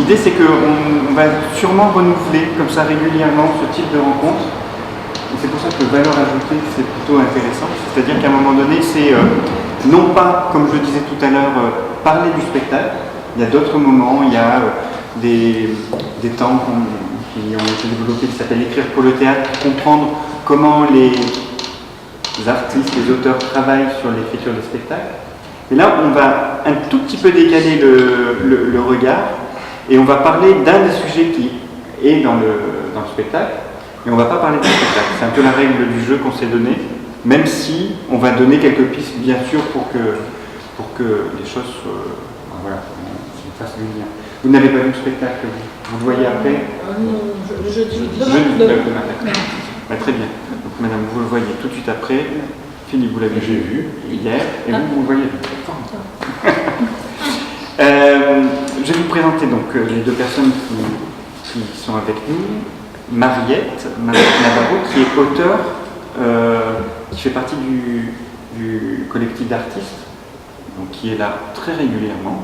l'idée, c'est qu'on va sûrement renouveler comme ça régulièrement ce type de rencontre. Et c'est pour ça que valeur ajoutée, c'est plutôt intéressant. C'est-à-dire qu'à un moment donné, c'est non pas, comme je le disais tout à l'heure, parler du spectacle. Il y a d'autres moments, il y a des temps qui ont été développés qui s'appellent écrire pour le théâtre, comprendre comment les artistes, les auteurs travaillent sur l'écriture des spectacles. Et là, on va un tout petit peu décaler le regard et on va parler d'un des sujets qui est dans le spectacle, mais on ne va pas parler du spectacle. C'est un peu la règle du jeu qu'on s'est donnée, même si on va donner quelques pistes, bien sûr, pour que les choses voilà, on fasse le lien. Vous n'avez pas vu le spectacle, vous le voyez après? Non, jeudi demain. Très bien. Donc, madame, vous le voyez tout de suite après. Philippe, vous l'avez vu hier, et vous le voyez. Je vais vous présenter donc les deux personnes qui sont avec nous. Mariette Navarro, qui est auteure, qui fait partie du collectif d'artistes, donc qui est là très régulièrement.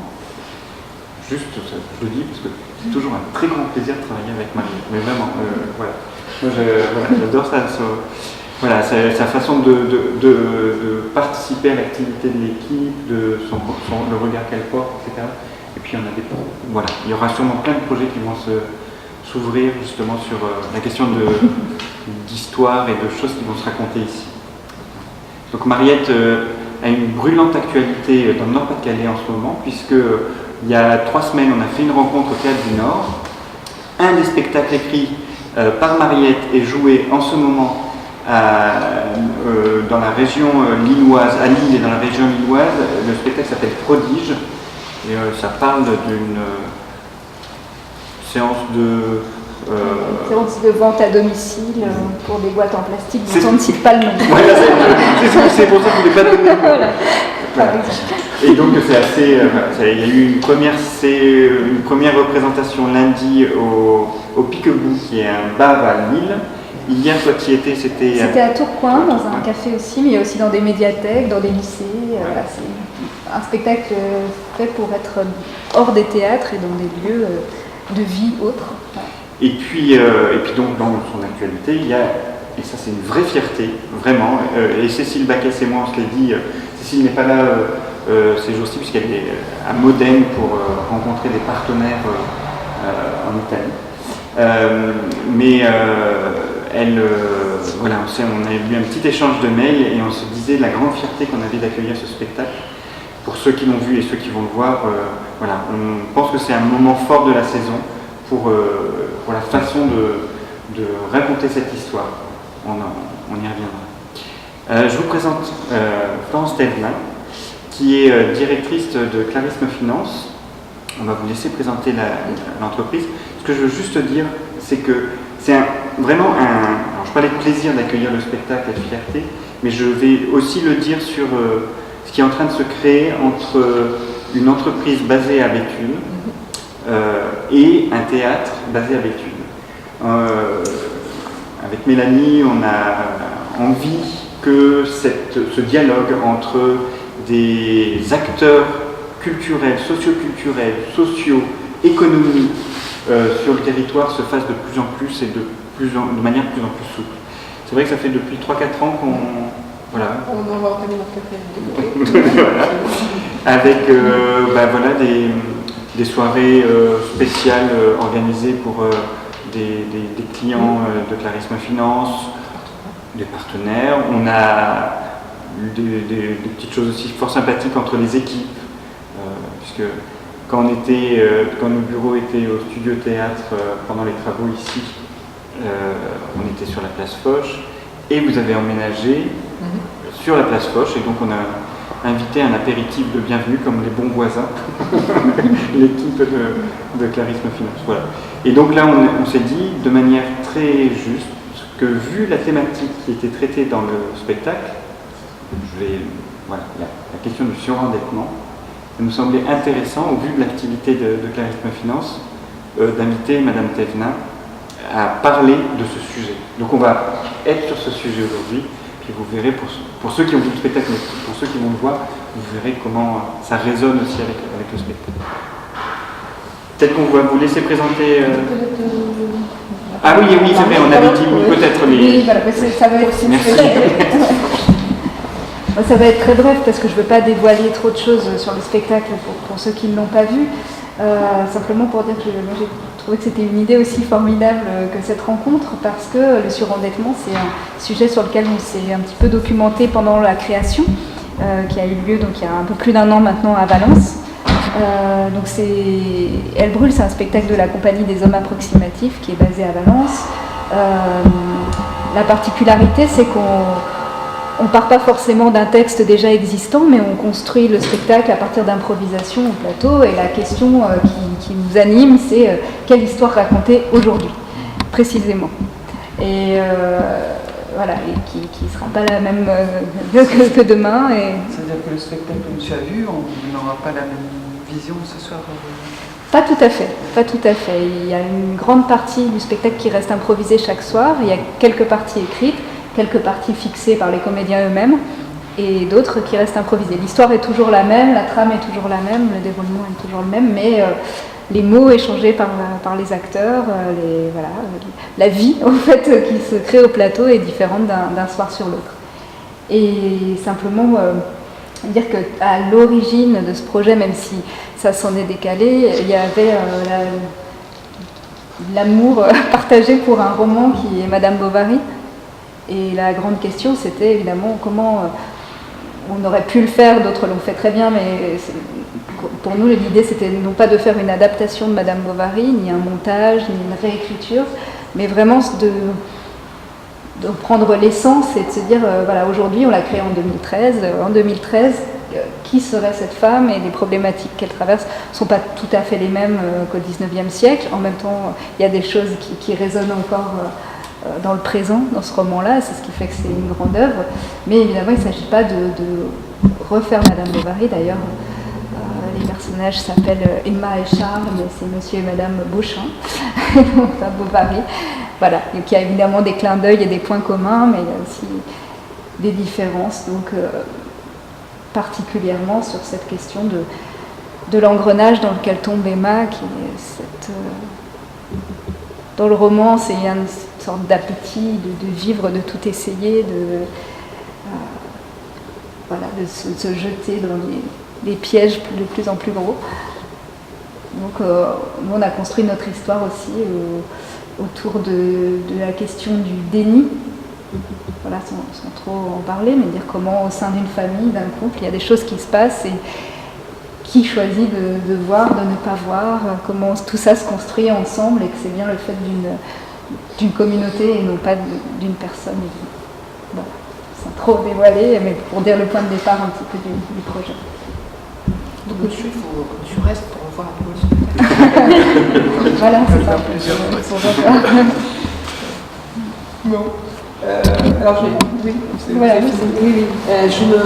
Juste, ça, je le dis parce que c'est toujours un très grand plaisir de travailler avec Mariette. Mais vraiment, voilà. Moi, j'adore ça. Voilà, sa façon de participer à l'activité de l'équipe, le regard qu'elle porte, etc. Et puis voilà, il y aura sûrement plein de projets qui vont s'ouvrir justement sur la question d'histoire et de choses qui vont se raconter ici. Donc Mariette a une brûlante actualité dans le Nord-Pas-de-Calais en ce moment, puisque il y a 3 semaines, on a fait une rencontre au Théâtre du Nord. Un des spectacles écrits par Mariette est joué en ce moment dans la région lilloise, à Lille et dans la région lilloise. Le spectacle s'appelle Prodige et ça parle d'une séance de vente à domicile pour des boîtes en plastique dont on ne cite pas le nom. Voilà, c'est pour ça que je ne voulais pas donner le nom. Voilà. Et donc c'est assez. Il y a eu une première représentation lundi au Piquebou, qui est un bar à Lille. Hier, toi qui étais, c'était à Tourcoing, dans un café aussi, mais aussi dans des médiathèques, dans des lycées. Voilà, c'est un spectacle fait pour être hors des théâtres et dans des lieux de vie autres. Voilà. Et puis donc dans son actualité, il y a, et ça c'est une vraie fierté, vraiment, et Cécile Baquès et moi on se l'est dit, Cécile n'est pas là ces jours-ci puisqu'elle est à Modène pour rencontrer des partenaires en Italie. Voilà, on a eu un petit échange de mails et on se disait la grande fierté qu'on avait d'accueillir ce spectacle. Pour ceux qui l'ont vu et ceux qui vont le voir, voilà, on pense que c'est un moment fort de la saison pour la façon de raconter cette histoire. On y reviendra. Je vous présente Florence Thévenin, qui est directrice de Clarisme Finance. On va vous laisser présenter l'entreprise. Ce que je veux juste dire, c'est que c'est vraiment alors je parlais de plaisir d'accueillir le spectacle et de fierté, mais je vais aussi le dire sur ce qui est en train de se créer entre une entreprise basée à Béthune et un théâtre basé à Béthune. Avec Mélanie, on a envie que ce dialogue entre des acteurs culturels, socioculturels, sociaux, économiques sur le territoire se fasse de plus en plus et de manière de plus en plus souple. C'est vrai que ça fait depuis 3-4 ans qu'on... Voilà. On va organiser notre café. Voilà. Avec voilà, des soirées spéciales organisées pour des clients de Clarisme Finance, des partenaires. On a des petites choses aussi fort sympathiques entre les équipes, puisque quand nos bureaux étaient au studio théâtre pendant les travaux ici, on était sur la place Foch et vous avez emménagé sur la place Foch, et donc on a invité un apéritif de bienvenue comme les bons voisins, l'équipe de Clarisme Finance. Voilà. Et donc là on s'est dit de manière très juste que vu la thématique qui était traitée dans le spectacle, la question du surendettement, ça nous semblait intéressant, au vu de l'activité de Clarisme Finance, d'inviter Madame Thévenin à parler de ce sujet. Donc on va être sur ce sujet aujourd'hui, puis vous verrez, pour ceux qui ont vu le spectacle, mais pour ceux qui vont le voir, vous verrez comment ça résonne aussi avec le spectacle. Peut-être qu'on va vous laisser présenter... Ah oui, oui, c'est vrai, on avait dit oui, peut-être, mais... Oui, voilà, ça va être... Merci. Ça va être très bref parce que je ne veux pas dévoiler trop de choses sur le spectacle pour ceux qui ne l'ont pas vu. Simplement pour dire que moi, j'ai trouvé que c'était une idée aussi formidable que cette rencontre parce que le surendettement, c'est un sujet sur lequel on s'est un petit peu documenté pendant la création qui a eu lieu donc, il y a un peu plus d'1 an maintenant à Valence. Donc Elle brûle, c'est un spectacle de la Compagnie des Hommes Approximatifs qui est basé à Valence. La particularité, c'est qu'on ne part pas forcément d'un texte déjà existant, mais on construit le spectacle à partir d'improvisation au plateau. Et la question qui nous anime, c'est quelle histoire raconter aujourd'hui, précisément. Et voilà, et qui ne sera pas la même que demain. C'est-à-dire que le spectacle que tu as vu, on n'aura pas la même vision ce soir Pas tout à fait, pas tout à fait. Il y a une grande partie du spectacle qui reste improvisée chaque soir. Il y a quelques parties écrites, quelques parties fixées par les comédiens eux-mêmes et d'autres qui restent improvisées. L'histoire est toujours la même, la trame est toujours la même, le déroulement est toujours le même, mais les mots échangés par les acteurs, voilà, la vie en fait qui se crée au plateau est différente d'un soir sur l'autre. Et simplement dire qu'à l'origine de ce projet, même si ça s'en est décalé, il y avait l'amour partagé pour un roman qui est Madame Bovary. Et la grande question, c'était évidemment comment on aurait pu le faire, d'autres l'ont fait très bien, mais pour nous, l'idée, c'était non pas de faire une adaptation de Madame Bovary, ni un montage, ni une réécriture, mais vraiment de prendre l'essence et de se dire, voilà, aujourd'hui, on l'a créée en 2013. En 2013, qui serait cette femme et les problématiques qu'elle traverse ne sont pas tout à fait les mêmes qu'au XIXe siècle. En même temps, il y a des choses qui résonnent encore dans le présent, dans ce roman-là, c'est ce qui fait que c'est une grande œuvre. Mais évidemment, il ne s'agit pas de refaire Madame Bovary. D'ailleurs, les personnages s'appellent Emma et Charles, mais c'est Monsieur et Madame Beauchamp, donc pas Bovary. Voilà, donc il y a évidemment des clins d'œil et des points communs, mais il y a aussi des différences, donc particulièrement sur cette question de l'engrenage dans lequel tombe Emma, qui est dans le roman, c'est une sorte d'appétit de vivre, de tout essayer, voilà, de se jeter dans les pièges de plus en plus gros. Donc nous, on a construit notre histoire aussi autour de la question du déni. Voilà, sans trop en parler, mais dire comment au sein d'une famille, d'un couple, il y a des choses qui se passent et qui choisit de voir, de ne pas voir, comment tout ça se construit ensemble et que c'est bien le fait d'une communauté et non pas d'une personne. Bon, sans trop dévoiler, mais pour dire le point de départ un petit peu du projet. Donc monsieur, il faut que tu restes pour voir un peu le spectacle. Voilà, c'est ça. Bon. Alors, oui, voilà, oui. Je me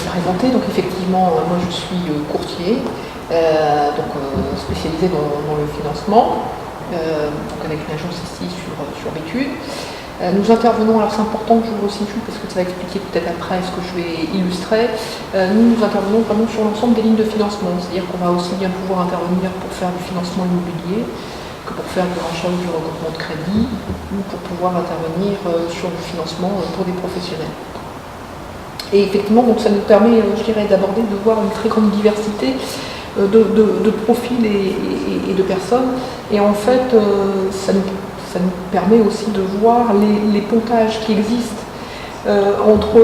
présenter. Donc, effectivement, moi, je suis courtier, donc spécialisé dans le financement, donc avec une agence ici sur Béthune. Nous intervenons, alors c'est important que je le resitue parce que ça va expliquer peut-être après ce que je vais illustrer. Nous intervenons vraiment sur l'ensemble des lignes de financement, c'est-à-dire qu'on va aussi bien pouvoir intervenir pour faire du financement immobilier que pour faire du rachat ou du regroupement de crédit, ou pour pouvoir intervenir sur le financement pour des professionnels. Et effectivement, donc ça nous permet, je dirais, d'aborder, de voir une très grande diversité de profils et de personnes. Et en fait, ça nous permet aussi de voir les pontages qui existent entre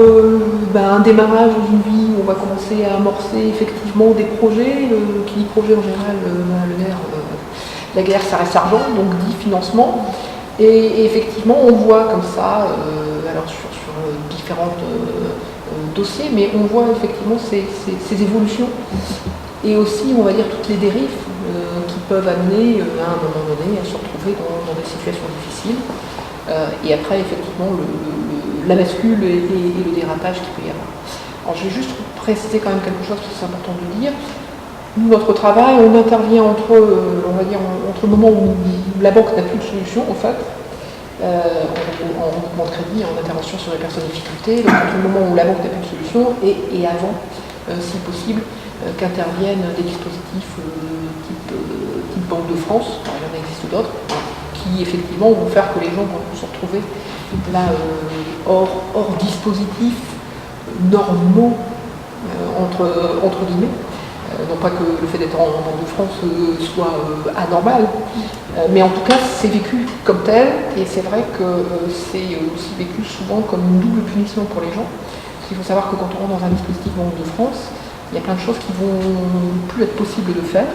un démarrage dans une vie où on va commencer à amorcer effectivement des projets, qui dit projet en général, le nerf, la guerre, ça reste argent, donc dit financement. Et effectivement, on voit comme ça, alors sur différents dossiers, mais on voit effectivement ces évolutions et aussi, on va dire, toutes les dérives qui peuvent amener à un moment donné à se retrouver dans des situations difficiles. Et après, effectivement, la bascule et le dérapage qu'il peut y avoir. Alors, je vais juste préciser quand même quelque chose, parce que c'est important de le dire. Nous, notre travail, on intervient entre le moment où la banque n'a plus de solution, en fait, en regroupement de crédit, en intervention sur les personnes en difficulté, donc entre le moment où la banque n'a plus de solution et avant, si possible, qu'interviennent des dispositifs type France, alors, il y en existe d'autres, qui effectivement vont faire que les gens vont se retrouver là hors dispositif normaux entre guillemets. Non pas que le fait d'être en Banque de France soit anormal, mais en tout cas c'est vécu comme tel, et c'est vrai que c'est aussi vécu souvent comme une double punition pour les gens. Parce qu'il faut savoir que quand on rentre dans un dispositif Banque de France, il y a plein de choses qui vont plus être possibles de faire.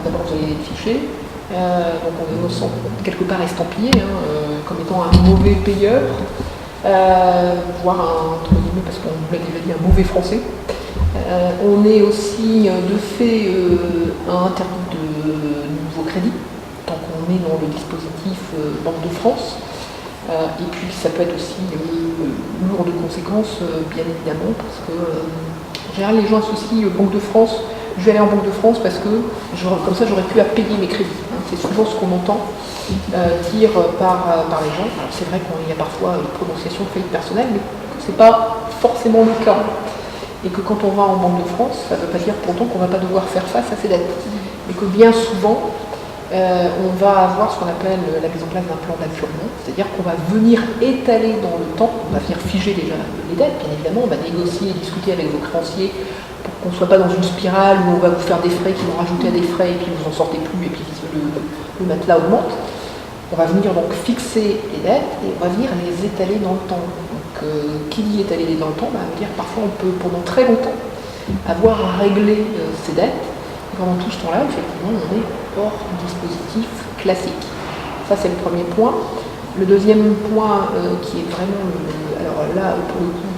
D'abord vous avez les fichiers, donc on est quelque part estampillé comme étant un mauvais payeur, voire entre guillemets, parce qu'on vous l'a déjà dit, un mauvais français. On est aussi de fait interdit de nouveaux crédits, tant qu'on est dans le dispositif Banque de France. Et puis ça peut être aussi lourd de conséquences, bien évidemment, parce que en général les gens associent Banque de France, je vais aller en Banque de France parce que comme ça j'aurais pu à payer mes crédits. C'est souvent ce qu'on entend dire par les gens. Alors c'est vrai qu'il y a parfois une prononciation de faillite personnelle, mais ce n'est pas forcément le cas. Et que quand on va en Banque de France, ça ne veut pas dire pourtant qu'on ne va pas devoir faire face à ces dettes. Et que bien souvent, on va avoir ce qu'on appelle la mise en place d'un plan d'apurement, c'est-à-dire qu'on va venir étaler dans le temps, on va venir figer déjà les dettes, bien évidemment, on va négocier et discuter avec vos créanciers pour qu'on ne soit pas dans une spirale où on va vous faire des frais qui vont rajouter à des frais et puis vous n'en sortez plus et puis le matelas augmente. On va venir donc fixer les dettes et on va venir les étaler dans le temps. Qui dit étaler dans le temps, veut dire parfois on peut pendant très longtemps avoir réglé ses dettes, et pendant tout ce temps-là, effectivement, on est hors dispositif classique. Ça, c'est le premier point. Le deuxième point qui est vraiment, alors là, pour le coup,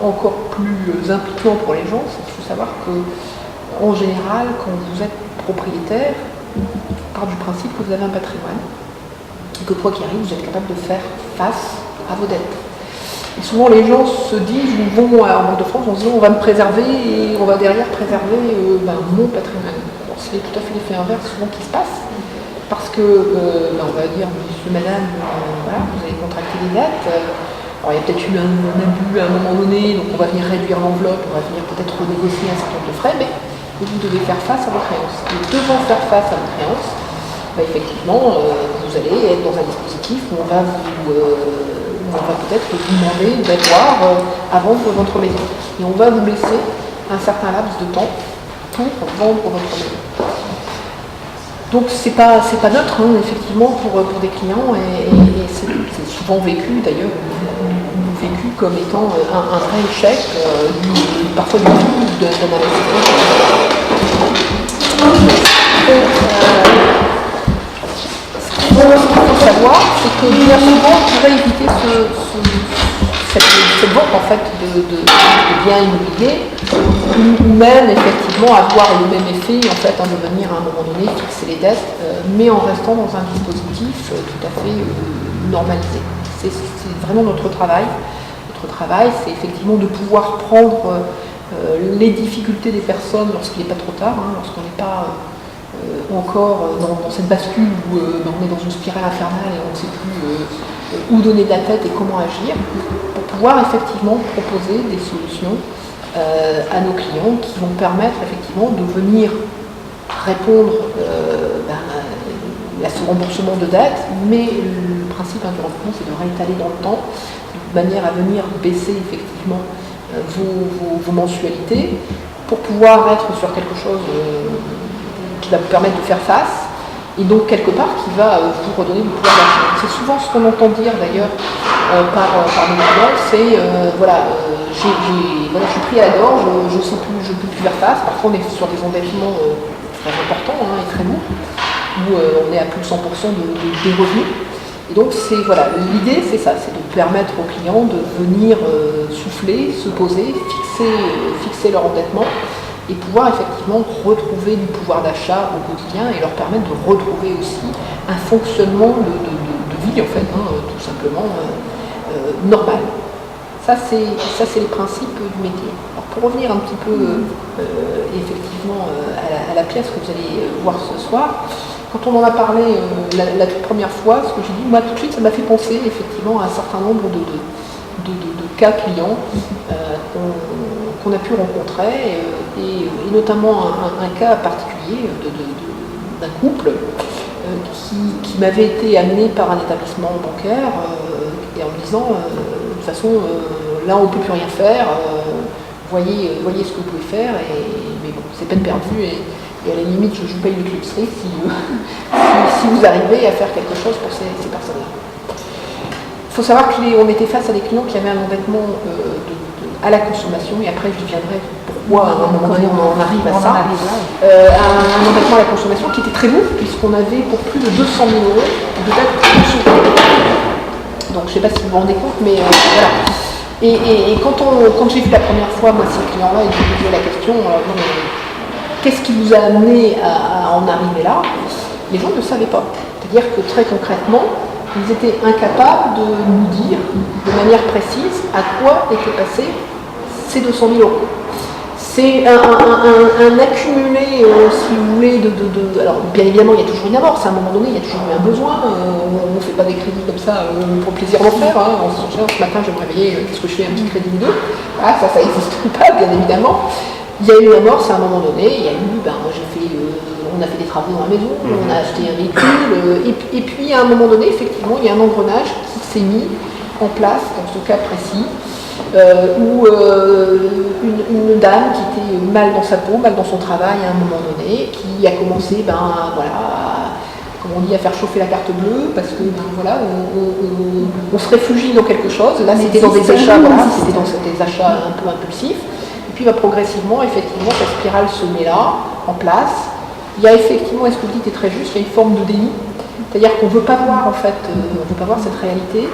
encore plus impliquant pour les gens, c'est qu'il faut savoir que, en général, quand vous êtes propriétaire, on part du principe que vous avez un patrimoine, et que quoi qu'il arrive, vous êtes capable de faire face à vos dettes. Et souvent les gens se disent, ou vont en Banque de France, on se dit on va me préserver et on va derrière préserver mon patrimoine. Alors, c'est tout à fait l'effet inverse souvent qui se passe, parce que on va dire monsieur, madame, voilà, vous avez contracté des dettes, alors il y a peut-être eu un abus à un moment donné, donc on va venir réduire l'enveloppe, on va venir peut-être renégocier un certain nombre de frais, mais vous devez faire face à vos créances. Et devant faire face à vos créances, effectivement, vous allez être dans un dispositif où on va peut-être vous demander d'avoir à vendre votre maison. Et on va vous laisser un certain laps de temps pour vendre votre maison. Donc c'est pas neutre, effectivement, pour des clients, et c'est souvent vécu, d'ailleurs, vécu comme étant un vrai échec, parfois du tout, d'un investissement. Ce qu'il faut savoir, c'est que bien souvent, on pourrait éviter cette vente en fait, de biens immobiliers, ou même effectivement avoir le même effet, en fait, de venir à un moment donné fixer les dettes, mais en restant dans un dispositif tout à fait normalisé. C'est vraiment notre travail. Notre travail, c'est effectivement de pouvoir prendre les difficultés des personnes lorsqu'il n'est pas trop tard, lorsqu'on n'est pas encore dans cette bascule où on est dans une spirale infernale et on ne sait plus où donner de la tête et comment agir, pour pouvoir effectivement proposer des solutions à nos clients qui vont permettre effectivement de venir répondre à ce remboursement de dette, mais le principe du remboursement, c'est de réétaler dans le temps, de manière à venir baisser effectivement vos mensualités, pour pouvoir être sur quelque chose qui va vous permettre de faire face, et donc quelque part qui va vous redonner du pouvoir d'achat. C'est souvent ce qu'on entend dire d'ailleurs par nos clients, c'est je suis pris à la gorge, je ne sais plus, je ne peux plus faire face. Parfois on est sur des endettements très importants et très lourds, où on est à plus de 100% des revenus. Et donc l'idée c'est ça, c'est de permettre aux clients de venir souffler, se poser, fixer leur endettement, et pouvoir effectivement retrouver du pouvoir d'achat au quotidien et leur permettre de retrouver aussi un fonctionnement de vie en fait, tout simplement normal. Ça c'est les principes du métier. Alors pour revenir un petit peu effectivement à la pièce que vous allez voir ce soir, quand on en a parlé la toute première fois, ce que j'ai dit, moi tout de suite ça m'a fait penser effectivement à un certain nombre de cas clients qu'on a pu rencontrer, et notamment un cas particulier d'un couple qui m'avait été amené par un établissement bancaire et en me disant de toute façon là on ne peut plus rien faire, voyez ce que vous pouvez faire, mais bon, c'est peine perdue et à la limite je paye l'éclipserie si vous arrivez à faire quelque chose pour ces personnes-là. Il faut savoir qu'on était face à des clients qui avaient un endettement à la consommation, et après je viendrai pourquoi à un moment donné on en arrive à ça. Un endettement à la consommation qui était très lourd, puisqu'on avait pour plus de 200 000 euros de dette consommée. Donc je ne sais pas si vous vous rendez compte, mais voilà. Et quand j'ai vu la première fois moi ces clients-là, et que je me posais la question, qu'est-ce qui vous a amené à en arriver là? Les gens ne savaient pas. C'est-à-dire que très concrètement, ils étaient incapables de nous dire de manière précise à quoi étaient passés ces 200 000 euros. C'est un accumulé, si vous voulez, alors bien évidemment il y a toujours une amorce, à un moment donné il y a toujours eu un besoin, on ne fait pas des crédits comme ça pour le plaisir d'en faire, on se dit ce matin je vais me réveiller, qu'est-ce que je fais, un petit crédit ou deux, ça n'existe pas bien évidemment. Il y a eu une amorce à un moment donné, il y a eu, on a fait des travaux dans la maison, on a acheté un véhicule, et puis à un moment donné, effectivement, il y a un engrenage qui s'est mis en place, dans ce cas précis, où une dame qui était mal dans sa peau, mal dans son travail à un moment donné, qui a commencé, comme on dit, à faire chauffer la carte bleue, parce que on se réfugie dans quelque chose. Là, c'était dans des achats, c'était dans des achats un peu impulsifs. Et puis progressivement, effectivement, cette spirale se met là, en place. Il y a effectivement, et ce que vous dites est très juste, il y a une forme de déni. C'est-à-dire qu'on ne veut pas voir, en fait, on veut pas voir cette réalité.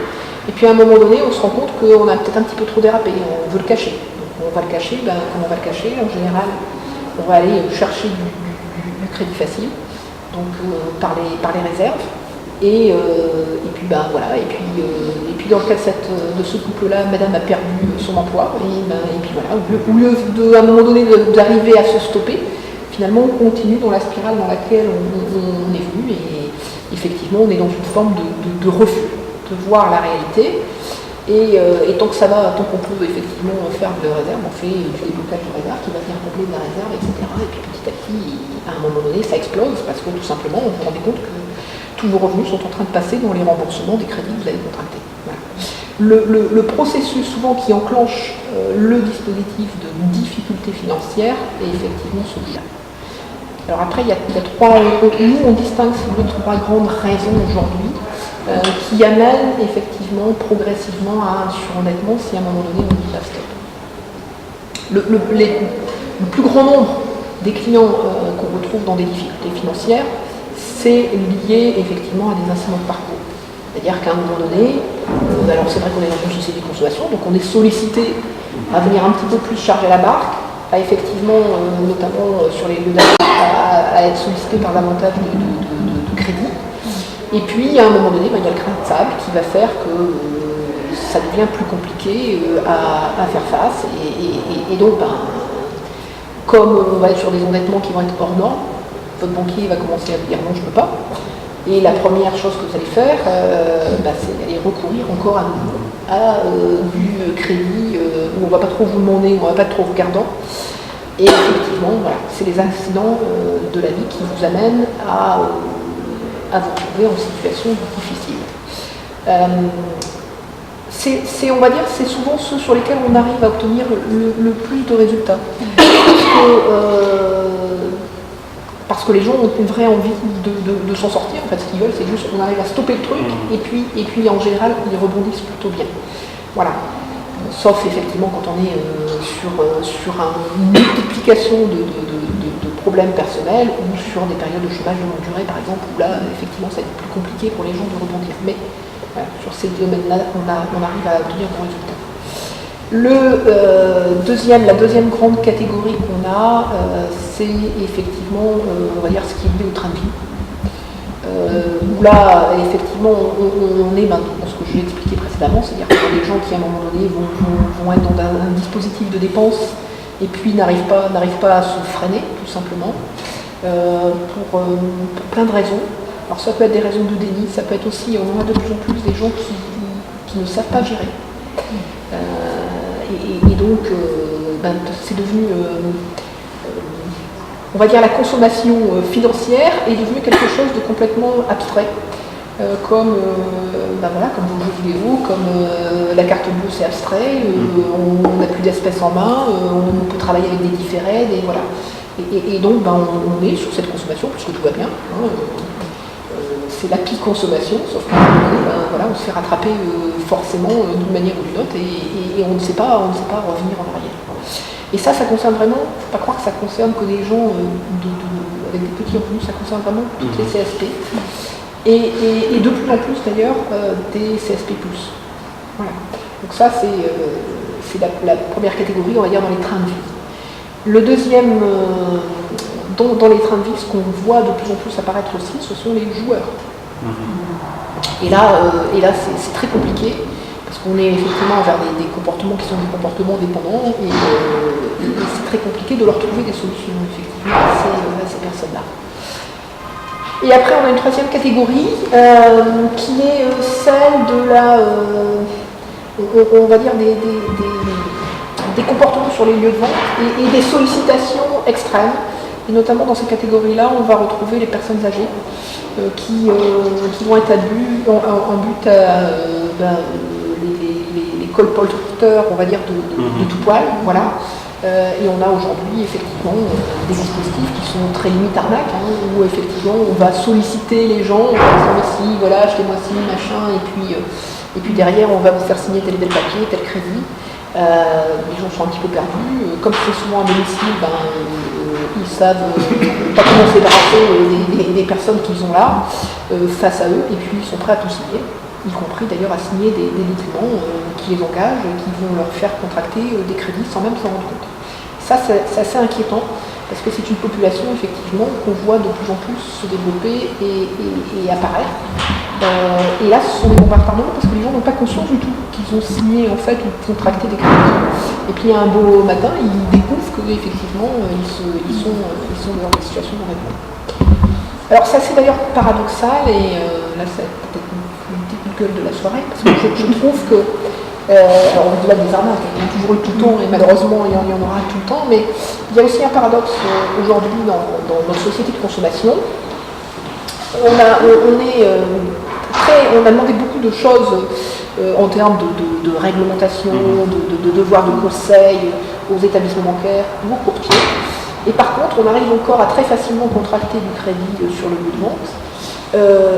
Et puis à un moment donné, on se rend compte qu'on a peut-être un petit peu trop dérapé, on veut le cacher. Donc on va le cacher, comment on va le cacher? En général, on va aller chercher du crédit facile, donc par les réserves. Et puis et puis dans le cas de ce couple-là, madame a perdu son emploi, et puis voilà, au lieu à un moment donné d'arriver à se stopper, finalement on continue dans la spirale dans laquelle on est venu, et effectivement on est dans une forme de refus de voir la réalité, et tant que ça va, tant qu'on peut effectivement faire de la réserve, on fait du déblocage de réserve qui va venir combler de la réserve, etc. Et puis petit à petit, à un moment donné, ça explose, parce que tout simplement on se rend compte que tous vos revenus sont en train de passer dans les remboursements des crédits que vous avez contractés. Voilà. Le processus souvent qui enclenche le dispositif de difficulté financière est effectivement celui-là. Alors après, il y a trois, nous on distingue trois grandes raisons aujourd'hui qui amènent effectivement progressivement à un surendettement si à un moment donné on dit pas stop. Le plus grand nombre des clients qu'on retrouve dans des difficultés financières, c'est lié effectivement à des incidents de parcours. C'est-à-dire qu'à un moment donné, alors c'est vrai qu'on est dans une société de consommation, donc on est sollicité à venir un petit peu plus charger la barque, à effectivement, notamment sur les lieux d'achat, à être sollicité par davantage de crédit. Et puis à un moment donné, il y a le grain de sable qui va faire que ça devient plus compliqué à faire face. Et donc, comme on va être sur des endettements qui vont être hors normes, votre banquier va commencer à vous dire non, je ne peux pas. Et la première chose que vous allez faire, c'est d'aller recourir encore à nouveau à du crédit où on ne va pas trop vous demander, on ne va pas trop regardant. Et effectivement, voilà, c'est les incidents de la vie qui vous amènent à vous retrouver en situation difficile. On va dire, c'est souvent ceux sur lesquels on arrive à obtenir le plus de résultats. Parce que les gens ont une vraie envie de s'en sortir. En fait, ce qu'ils veulent, c'est juste qu'on arrive à stopper le truc, et puis en général, ils rebondissent plutôt bien. Voilà. Sauf effectivement quand on est sur une multiplication de problèmes personnels, ou sur des périodes de chômage de longue durée, par exemple, où là, effectivement, ça va être plus compliqué pour les gens de rebondir. Mais voilà, sur ces domaines-là, on arrive à obtenir bons résultats. La deuxième grande catégorie qu'on a, c'est effectivement, on va dire, ce qui est lié au train de vie. Où là, effectivement, on est dans ce que je l'ai expliqué précédemment, c'est-à-dire qu'il y a des gens qui, à un moment donné, vont être dans un dispositif de dépense et puis n'arrivent pas à se freiner, tout simplement, pour plein de raisons. Alors ça peut être des raisons de déni, ça peut être aussi, on en a de plus en plus des gens qui ne savent pas gérer. Et donc, c'est devenu on va dire, la consommation financière est devenue quelque chose de complètement abstrait. Comme vos jeux vidéo, comme la carte bleue c'est abstrait, on n'a plus d'espèces en main, on peut travailler avec des différés, voilà. Et donc on est sur cette consommation, puisque tout va bien. C'est la pire consommation, sauf qu'à un moment donné, on se fait rattraper forcément d'une manière ou d'une autre, et on ne sait pas revenir en arrière. Et ça concerne vraiment, il ne faut pas croire que ça concerne que des gens avec des petits revenus, ça concerne vraiment toutes les CSP. Et de plus en plus d'ailleurs des CSP+. Voilà. Donc ça c'est la première catégorie, on va dire, dans les trains de vie. Le deuxième, dans les trains de vie, ce qu'on voit de plus en plus apparaître aussi, ce sont les joueurs. Et là c'est très compliqué, parce qu'on est effectivement vers des comportements qui sont des comportements dépendants, et c'est très compliqué de leur trouver des solutions effectivement à ces personnes-là. Et après, on a une troisième catégorie qui est celle de on va dire des comportements sur les lieux de vente et des sollicitations extrêmes. Et notamment dans cette catégorie-là, on va retrouver les personnes âgées qui vont être en but à les colporteurs, on va dire, de tout poil, voilà. Et on a aujourd'hui effectivement des dispositifs qui sont très limite arnaque, où effectivement on va solliciter les gens en disant si, voilà, achetez-moi ci, machin, et puis derrière on va vous faire signer tel papier, tel crédit. Les gens sont un petit peu perdus. Comme c'est souvent à domicile, ils savent pas comment se débarrasser des personnes qu'ils ont là face à eux, et puis ils sont prêts à tout signer, y compris d'ailleurs à signer des documents qui les engagent, qui vont leur faire contracter des crédits sans même s'en rendre compte. Ça, c'est assez inquiétant, parce que c'est une population effectivement qu'on voit de plus en plus se développer et apparaître. Et là, ce sont des bombes à retardement, parce que les gens n'ont pas conscience du tout qu'ils ont signé en fait ou contracté des crédits. Et puis un beau matin, ils découvrent qu'effectivement ils sont dans des situations de règlement. Alors ça, c'est d'ailleurs paradoxal, et là c'est peut-être une petite gueule de la soirée, parce que je trouve que, alors au-delà des arnaques, il y en a toujours eu tout le temps, et malheureusement il y en aura tout le temps, mais il y a aussi un paradoxe aujourd'hui dans notre société de consommation. On a demandé beaucoup de choses en termes de réglementation, de devoirs de conseil aux établissements bancaires ou aux courtiers. Et par contre, on arrive encore à très facilement contracter du crédit sur le lieu de vente.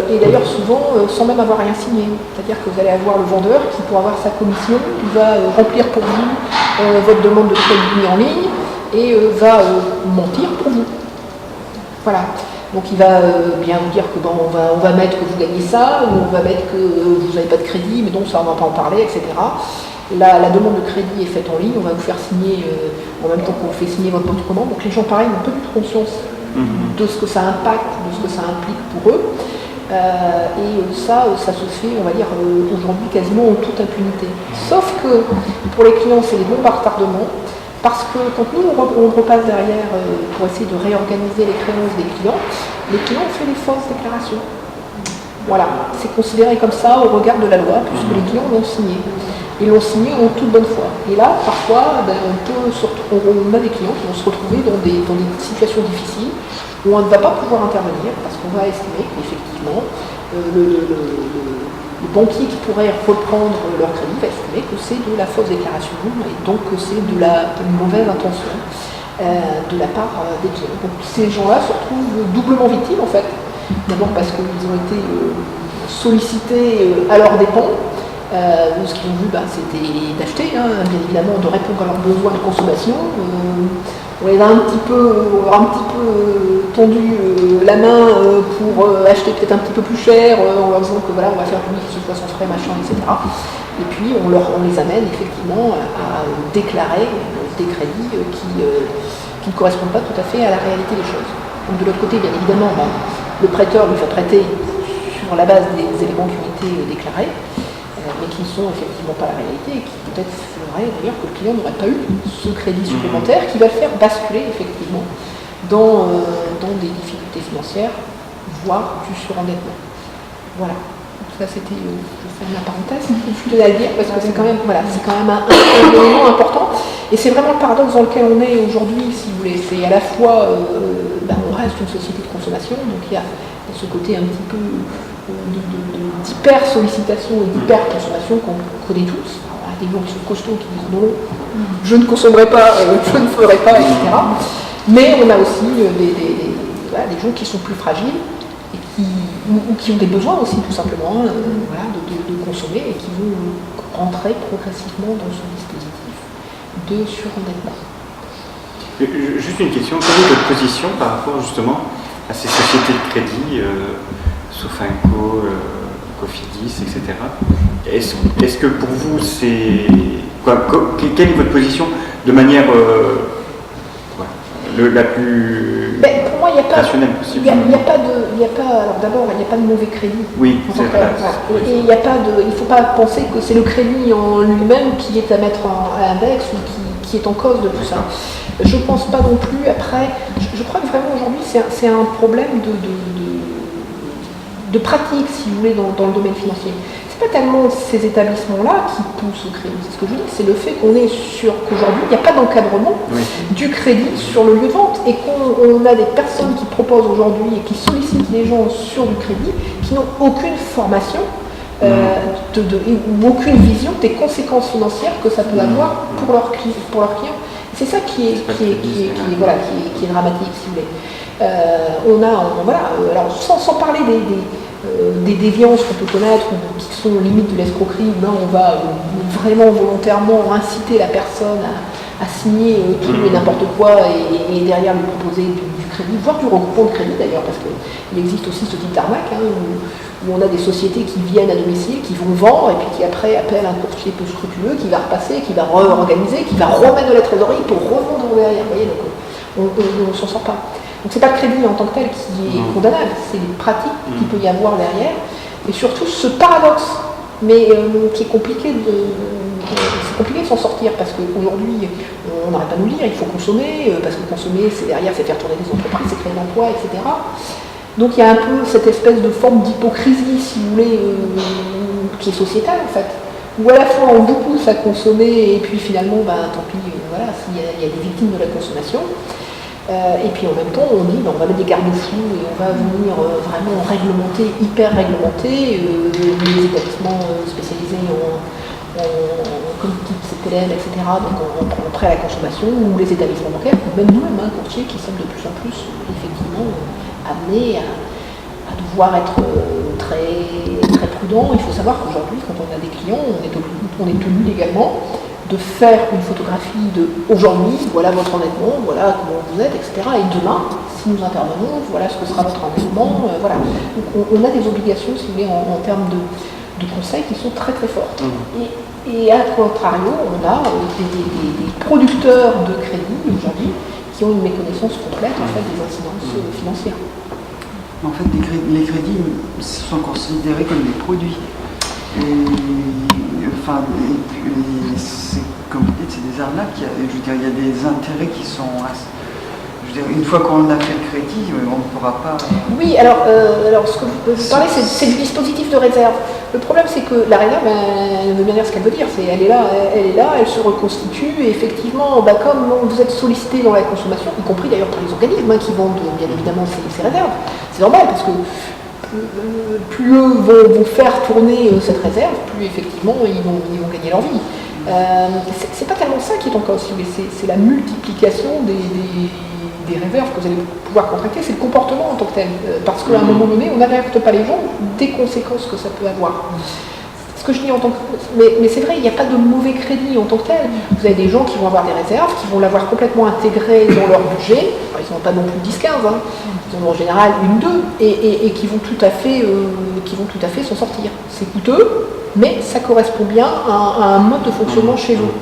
Et d'ailleurs, souvent, sans même avoir rien signé. C'est-à-dire que vous allez avoir le vendeur qui, pour avoir sa commission, va remplir pour vous votre demande de crédit en ligne et va mentir pour vous. Voilà. Donc il va bien vous dire que on va mettre que vous gagnez ça, ou on va mettre que vous n'avez pas de crédit, mais donc ça on ne va pas en parler, etc. La demande de crédit est faite en ligne, on va vous faire signer en même temps qu'on vous fait signer votre bon de commande. Donc les gens pareil n'ont pas du tout conscience de ce que ça impacte, de ce que ça implique pour eux. Et ça se fait, on va dire, aujourd'hui quasiment en toute impunité. Sauf que pour les clients, c'est des bombes à retardement. Parce que quand nous, on repasse derrière pour essayer de réorganiser les créances des clients ont fait des fausses déclarations. Voilà, c'est considéré comme ça au regard de la loi, puisque les clients l'ont signé. Ils l'ont signé en toute bonne foi. Et là, parfois, on a des clients qui vont se retrouver dans des situations difficiles où on ne va pas pouvoir intervenir, parce qu'on va estimer qu'effectivement, le banquier qui pourrait reprendre leur crédit va estimer que c'est de la fausse déclaration et donc que c'est de la mauvaise intention de la part des clients. Donc ces gens-là se retrouvent doublement victimes en fait. D'abord parce qu'ils ont été sollicités à leurs dépens. Ce qu'ils ont vu, c'était d'acheter, bien évidemment, de répondre à leurs besoins de consommation. On les a un petit peu tendu la main pour acheter peut-être un petit peu plus cher, en leur disant que voilà, on va faire du mix sans frais, machin, etc. Et puis on les amène effectivement à déclarer des crédits qui ne correspondent pas tout à fait à la réalité des choses. Donc de l'autre côté, bien évidemment, le prêteur lui fait prêter sur la base des éléments qui ont été déclarés, mais qui ne sont effectivement pas la réalité, et qui peut-être ferait d'ailleurs que le client n'aurait pas eu ce crédit supplémentaire qui va le faire basculer effectivement dans des difficultés financières, voire du surendettement. Voilà. Donc ça c'était, je fais ma parenthèse, je tenais à le dire parce que c'est quand même un élément important. Et c'est vraiment le paradoxe dans lequel on est aujourd'hui, si vous voulez. C'est à la fois, on reste une société de consommation, donc il y a ce côté un petit peu d'hyper-sollicitation et d'hyper-consommation qu'on connaît tous. Alors, il y a des gens qui sont costauds qui disent non, je ne consommerai pas, je ne ferai pas, etc. Mais on a aussi des gens qui sont plus fragiles et qui ont des besoins aussi tout simplement de consommer et qui vont rentrer progressivement dans ce dispositif de surendettement. Juste une question, quelle est votre position par rapport justement à ces sociétés de crédit, Sofinco, Cofidis, etc. Est-ce que pour vous c'est... quelle est votre position de manière la plus pour moi, rationnelle possible? Alors d'abord, il n'y a pas de mauvais crédit. Oui, c'est vrai. Et il ne faut pas penser que c'est le crédit en lui-même qui est à mettre à l'index ou qui est en cause de tout ça. Je ne pense pas non plus. Après, je crois que vraiment aujourd'hui, c'est un problème de pratique, si vous voulez, dans le domaine financier. C'est pas tellement ces établissements-là qui poussent au crédit. C'est ce que je dis, c'est le fait qu'on est sûr qu'aujourd'hui, il n'y a pas d'encadrement du crédit sur le lieu de vente et qu'on a des personnes qui proposent aujourd'hui et qui sollicitent les gens sur du crédit qui n'ont aucune formation ou aucune vision des conséquences financières que ça peut avoir pour leurs clients. C'est ça qui est dramatique, si vous voulez. Alors sans parler des déviances qu'on peut connaître ou qui sont limites de l'escroquerie, où là on va vraiment volontairement inciter la personne à signer tout et n'importe quoi et derrière lui proposer du crédit, voire du regroupement de crédit d'ailleurs, parce qu'il existe aussi ce type d'arnaque où on a des sociétés qui viennent à domicile, qui vont vendre et puis qui après appellent un courtier peu scrupuleux qui va repasser, qui va réorganiser, qui va remettre de la trésorerie pour revendre derrière. Vous voyez, donc on ne s'en sort pas. Donc c'est pas le crédit en tant que tel qui est condamnable, c'est les pratiques qu'il peut y avoir derrière, et surtout ce paradoxe, mais qui est compliqué de s'en sortir, parce qu'aujourd'hui, on n'arrête pas de nous dire, il faut consommer, parce que consommer, c'est derrière, c'est faire tourner des entreprises, c'est créer de l'emploi, etc. Donc il y a un peu cette espèce de forme d'hypocrisie, si vous voulez, qui est sociétale en fait, où à la fois on vous pousse à consommer, et puis finalement, tant pis, s'il y a des victimes de la consommation. Et puis en même temps, on dit on va mettre des garde-fous et on va venir vraiment réglementer, hyper réglementer les établissements spécialisés comme type CPLM, etc., donc en prêt à la consommation, ou les établissements bancaires, ou même nous-mêmes, courtiers, qui sommes de plus en plus effectivement amenés à devoir être très, très prudents. Il faut savoir qu'aujourd'hui, quand on a des clients, on est tenu légalement de faire une photographie de aujourd'hui, voilà votre endettement, voilà comment vous êtes, etc. Et demain, si nous intervenons, voilà ce que sera votre endettement, voilà. Donc on a des obligations, si vous voulez, en termes de conseils qui sont très très fortes. Et à contrario, on a des producteurs de crédit aujourd'hui qui ont une méconnaissance complète en fait, des incidences financières. En fait, les crédits sont considérés comme des produits. Comme vous dites, c'est des arnaques. Il y a des intérêts qui sont... une fois qu'on a fait le crédit, on ne pourra pas... Oui, alors ce que vous parlez, c'est du dispositif de réserve. Le problème, c'est que la réserve, elle veut bien dire ce qu'elle veut dire. Elle est là, elle se reconstitue. Et effectivement, comme vous êtes sollicité dans la consommation, y compris d'ailleurs par les organismes qui vendent bien évidemment ces réserves, c'est normal parce que plus eux vont faire tourner cette réserve, plus effectivement ils vont gagner leur vie. C'est pas tellement ça qui est en cause, c'est la multiplication des réserves que vous allez pouvoir contracter, c'est le comportement en tant que tel. Parce qu'à un moment donné, on n'alerte pas les gens des conséquences que ça peut avoir. Ce que je dis en tant que... Mais c'est vrai, il n'y a pas de mauvais crédit en tant que tel. Vous avez des gens qui vont avoir des réserves, qui vont l'avoir complètement intégré dans leur budget. Alors, ils n'ont pas non plus 10-15, ils en ont en général une, deux, et qui vont tout à fait s'en sortir. C'est coûteux, mais ça correspond bien à un mode de fonctionnement chez eux.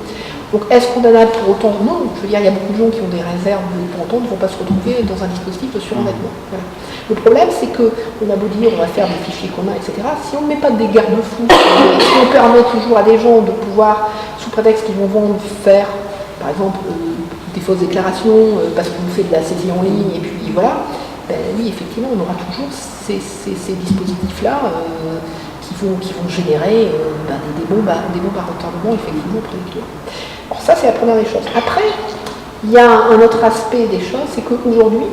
Donc est-ce condamnable pour autant? Non. Je veux dire, il y a beaucoup de gens qui ont des réserves, mais pour autant ne vont pas se retrouver dans un dispositif de surendettement. Voilà. Le problème, c'est qu'on a beau dire on va faire des fichiers communs, etc. Si on ne met pas des garde-fous, si on permet toujours à des gens de pouvoir, sous prétexte qu'ils vont faire, par exemple, des fausses déclarations, parce qu'on fait de la saisie en ligne, et puis voilà, oui, effectivement, on aura toujours ces dispositifs-là qui vont générer des bombes à retardement, effectivement, auprès des clients. Alors ça, c'est la première des choses. Après, il y a un autre aspect des choses, c'est qu'aujourd'hui,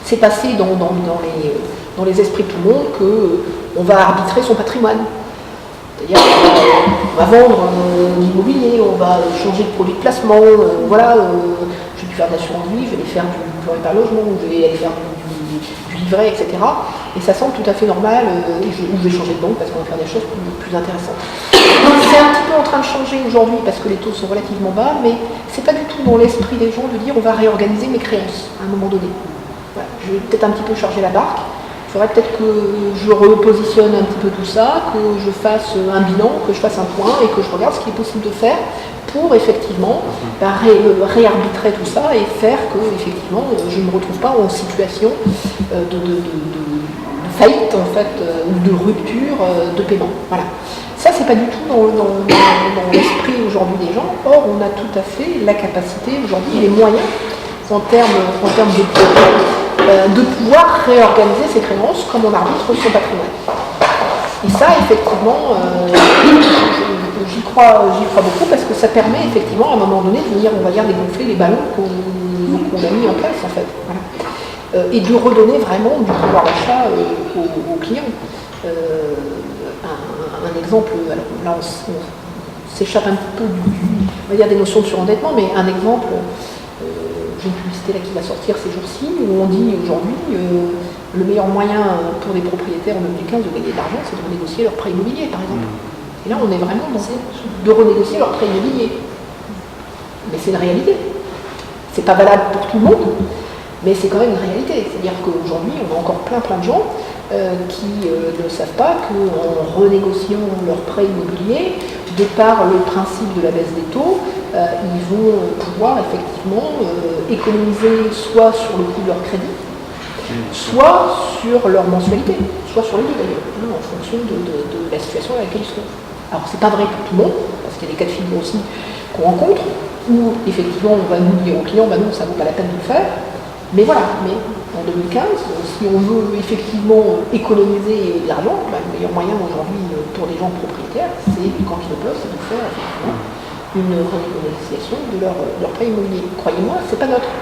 c'est passé dans les esprits de tout le monde qu'on va arbitrer son patrimoine. C'est-à-dire qu'on va vendre l'immobilier, on va changer de produit de placement, voilà, je vais faire de l'assurance vie, je vais aller faire du plan épargne logement, je vais aller faire du livret, etc. Et ça semble tout à fait normal, ou je vais changer de banque parce qu'on va faire des choses plus intéressantes. C'est un petit peu en train de changer aujourd'hui parce que les taux sont relativement bas, mais c'est pas du tout dans l'esprit des gens de dire on va réorganiser mes créances à un moment donné. Voilà, je vais peut-être un petit peu charger la barque. Il faudrait peut-être que je repositionne un petit peu tout ça, que je fasse un bilan, que je fasse un point et que je regarde ce qui est possible de faire pour effectivement réarbitrer tout ça et faire que effectivement je ne me retrouve pas en situation de faillite en fait, ou de rupture de paiement. Voilà. Ça, c'est pas du tout dans l'esprit aujourd'hui des gens. Or, on a tout à fait la capacité aujourd'hui et les moyens en termes de pouvoir réorganiser ses créances comme on arbitre son patrimoine. Et ça, effectivement, j'y crois beaucoup parce que ça permet effectivement à un moment donné de venir, on va dire, dégonfler les ballons qu'on a mis en place en fait. Voilà. Et de redonner vraiment du pouvoir d'achat aux clients. Un exemple, alors là on s'échappe un petit peu on va dire des notions de surendettement, mais un exemple, j'ai une publicité là qui va sortir ces jours-ci, où on dit aujourd'hui le meilleur moyen pour des propriétaires en 2015 de gagner de l'argent, c'est de renégocier leur prêt immobilier, par exemple. Et là, on est vraiment dans de renégocier leur prêt immobilier. Mais c'est une réalité. C'est pas valable pour tout le monde, mais c'est quand même une réalité. C'est-à-dire qu'aujourd'hui, on a encore plein de gens qui ne savent pas qu'en renégociant leur prêt immobilier, de par le principe de la baisse des taux, ils vont pouvoir effectivement économiser soit sur le coût de leur crédit, soit sur leur mensualité, soit sur les deux d'ailleurs, en fonction de la situation dans laquelle ils se trouvent. Alors c'est pas vrai pour tout le monde, parce qu'il y a des cas de figure aussi qu'on rencontre, où effectivement on va nous dire aux clients, bah non, ça vaut pas la peine de le faire, mais voilà, mais en 2015, si on veut effectivement économiser de l'argent, bah, le meilleur moyen aujourd'hui pour les gens propriétaires, c'est quand ils le peuvent, c'est de faire effectivement une renégociation de leur prêt immobilier. Croyez-moi, c'est pas neutre.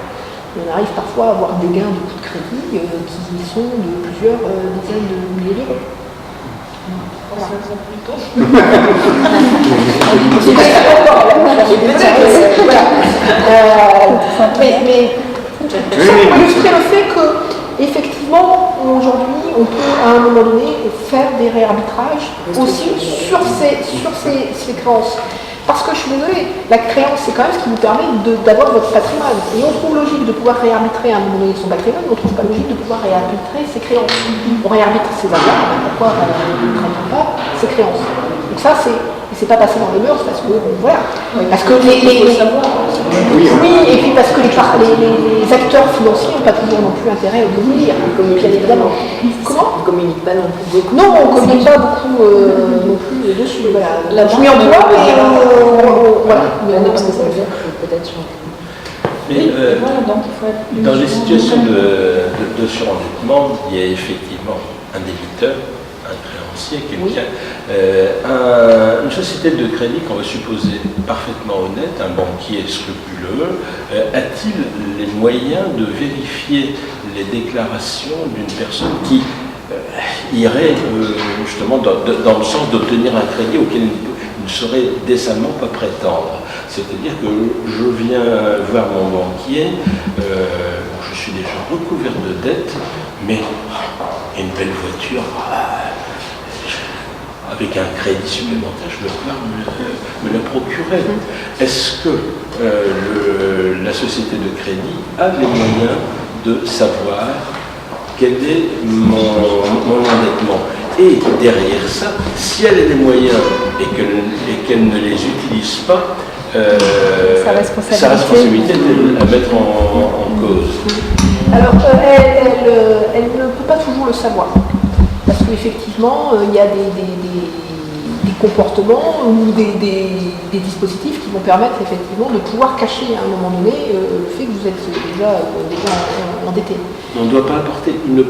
On arrive parfois à avoir des gains de coût de crédit qui sont de plusieurs dizaines de milliers d'euros. Mais tout ça pour illustrer le fait que effectivement aujourd'hui on peut à un moment donné faire des réarbitrages aussi sur ces créances. Parce que je suis désolée, la créance c'est quand même ce qui vous permet d'avoir votre patrimoine. Et on trouve logique de pouvoir réarbitrer à un moment donné son patrimoine, mais on ne trouve pas logique de pouvoir réarbitrer ses créances. On réarbitre ses avoirs, pourquoi on ne traite pas ses créances. Donc ça c'est pas passé dans les mœurs parce que voilà. Parce que oui, et puis parce que les acteurs financiers n'ont pas toujours non plus intérêt à le dire, bien évidemment. Comment ? On ne communique pas non plus beaucoup. Non, on ne communique pas beaucoup non plus dessus. Voilà. Je m'y emploie, mais voilà. Parce que ça veut dire que peut-être mais dans les situations de surendettement, il y a effectivement un débiteur, un créancier, quelqu'un, une société de crédit qu'on va supposer parfaitement honnête, un banquier scrupuleux, a-t-il les moyens de vérifier les déclarations d'une personne qui irait justement dans le sens d'obtenir un crédit auquel il ne saurait décemment pas prétendre? C'est-à-dire que je viens voir mon banquier, je suis déjà recouvert de dettes, mais une belle voiture, avec un crédit supplémentaire, je vais pouvoir me la procurer. Est-ce que la société de crédit a les moyens de savoir quel est mon endettement? Et derrière ça, si elle a les moyens et qu'elle ne les utilise pas, sa responsabilité de la mettre en cause. Alors, elle ne peut pas toujours le savoir. Parce qu'effectivement, il y a des comportements ou des dispositifs qui vont permettre effectivement de pouvoir cacher à un moment donné le fait que vous êtes déjà endetté. On ne doit pas apporter une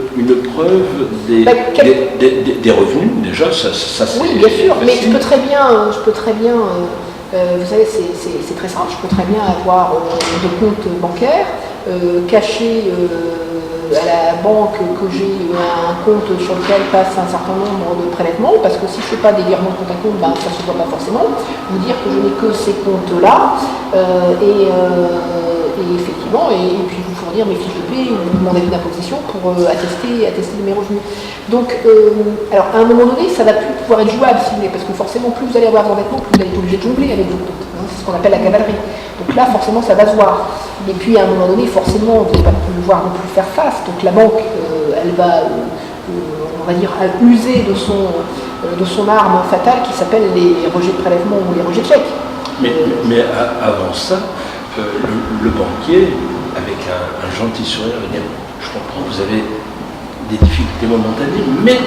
preuve des revenus, déjà, ça oui, bien sûr, mais je peux très bien Vous savez, c'est très simple. Je peux très bien avoir des comptes bancaires, cacher à la banque que j'ai un compte sur lequel passe un certain nombre de prélèvements, parce que si je ne fais pas des virements de compte à compte, ben, ça ne se voit pas forcément. Vous dire que je n'ai que ces comptes-là, et effectivement, et puis vous fournir mes fiches de paie ou mon avis d'imposition pour attester de mes revenus. Donc, alors à un moment donné, ça ne va plus pouvoir être jouable, si vous voulez, parce que forcément, plus vous allez avoir d'endettement, plus vous allez être obligé de jongler avec vos comptes. Hein, c'est ce qu'on appelle la cavalerie. Donc là, forcément, ça va se voir. Et puis, à un moment donné, forcément, vous n'allez pas pouvoir non plus faire face. Donc la banque, elle va, on va dire, user de son arme fatale qui s'appelle les rejets de prélèvement ou les rejets de chèques. Mais avant ça, le banquier, avec un gentil sourire, va dire « Je comprends, vous avez des difficultés momentanées, mais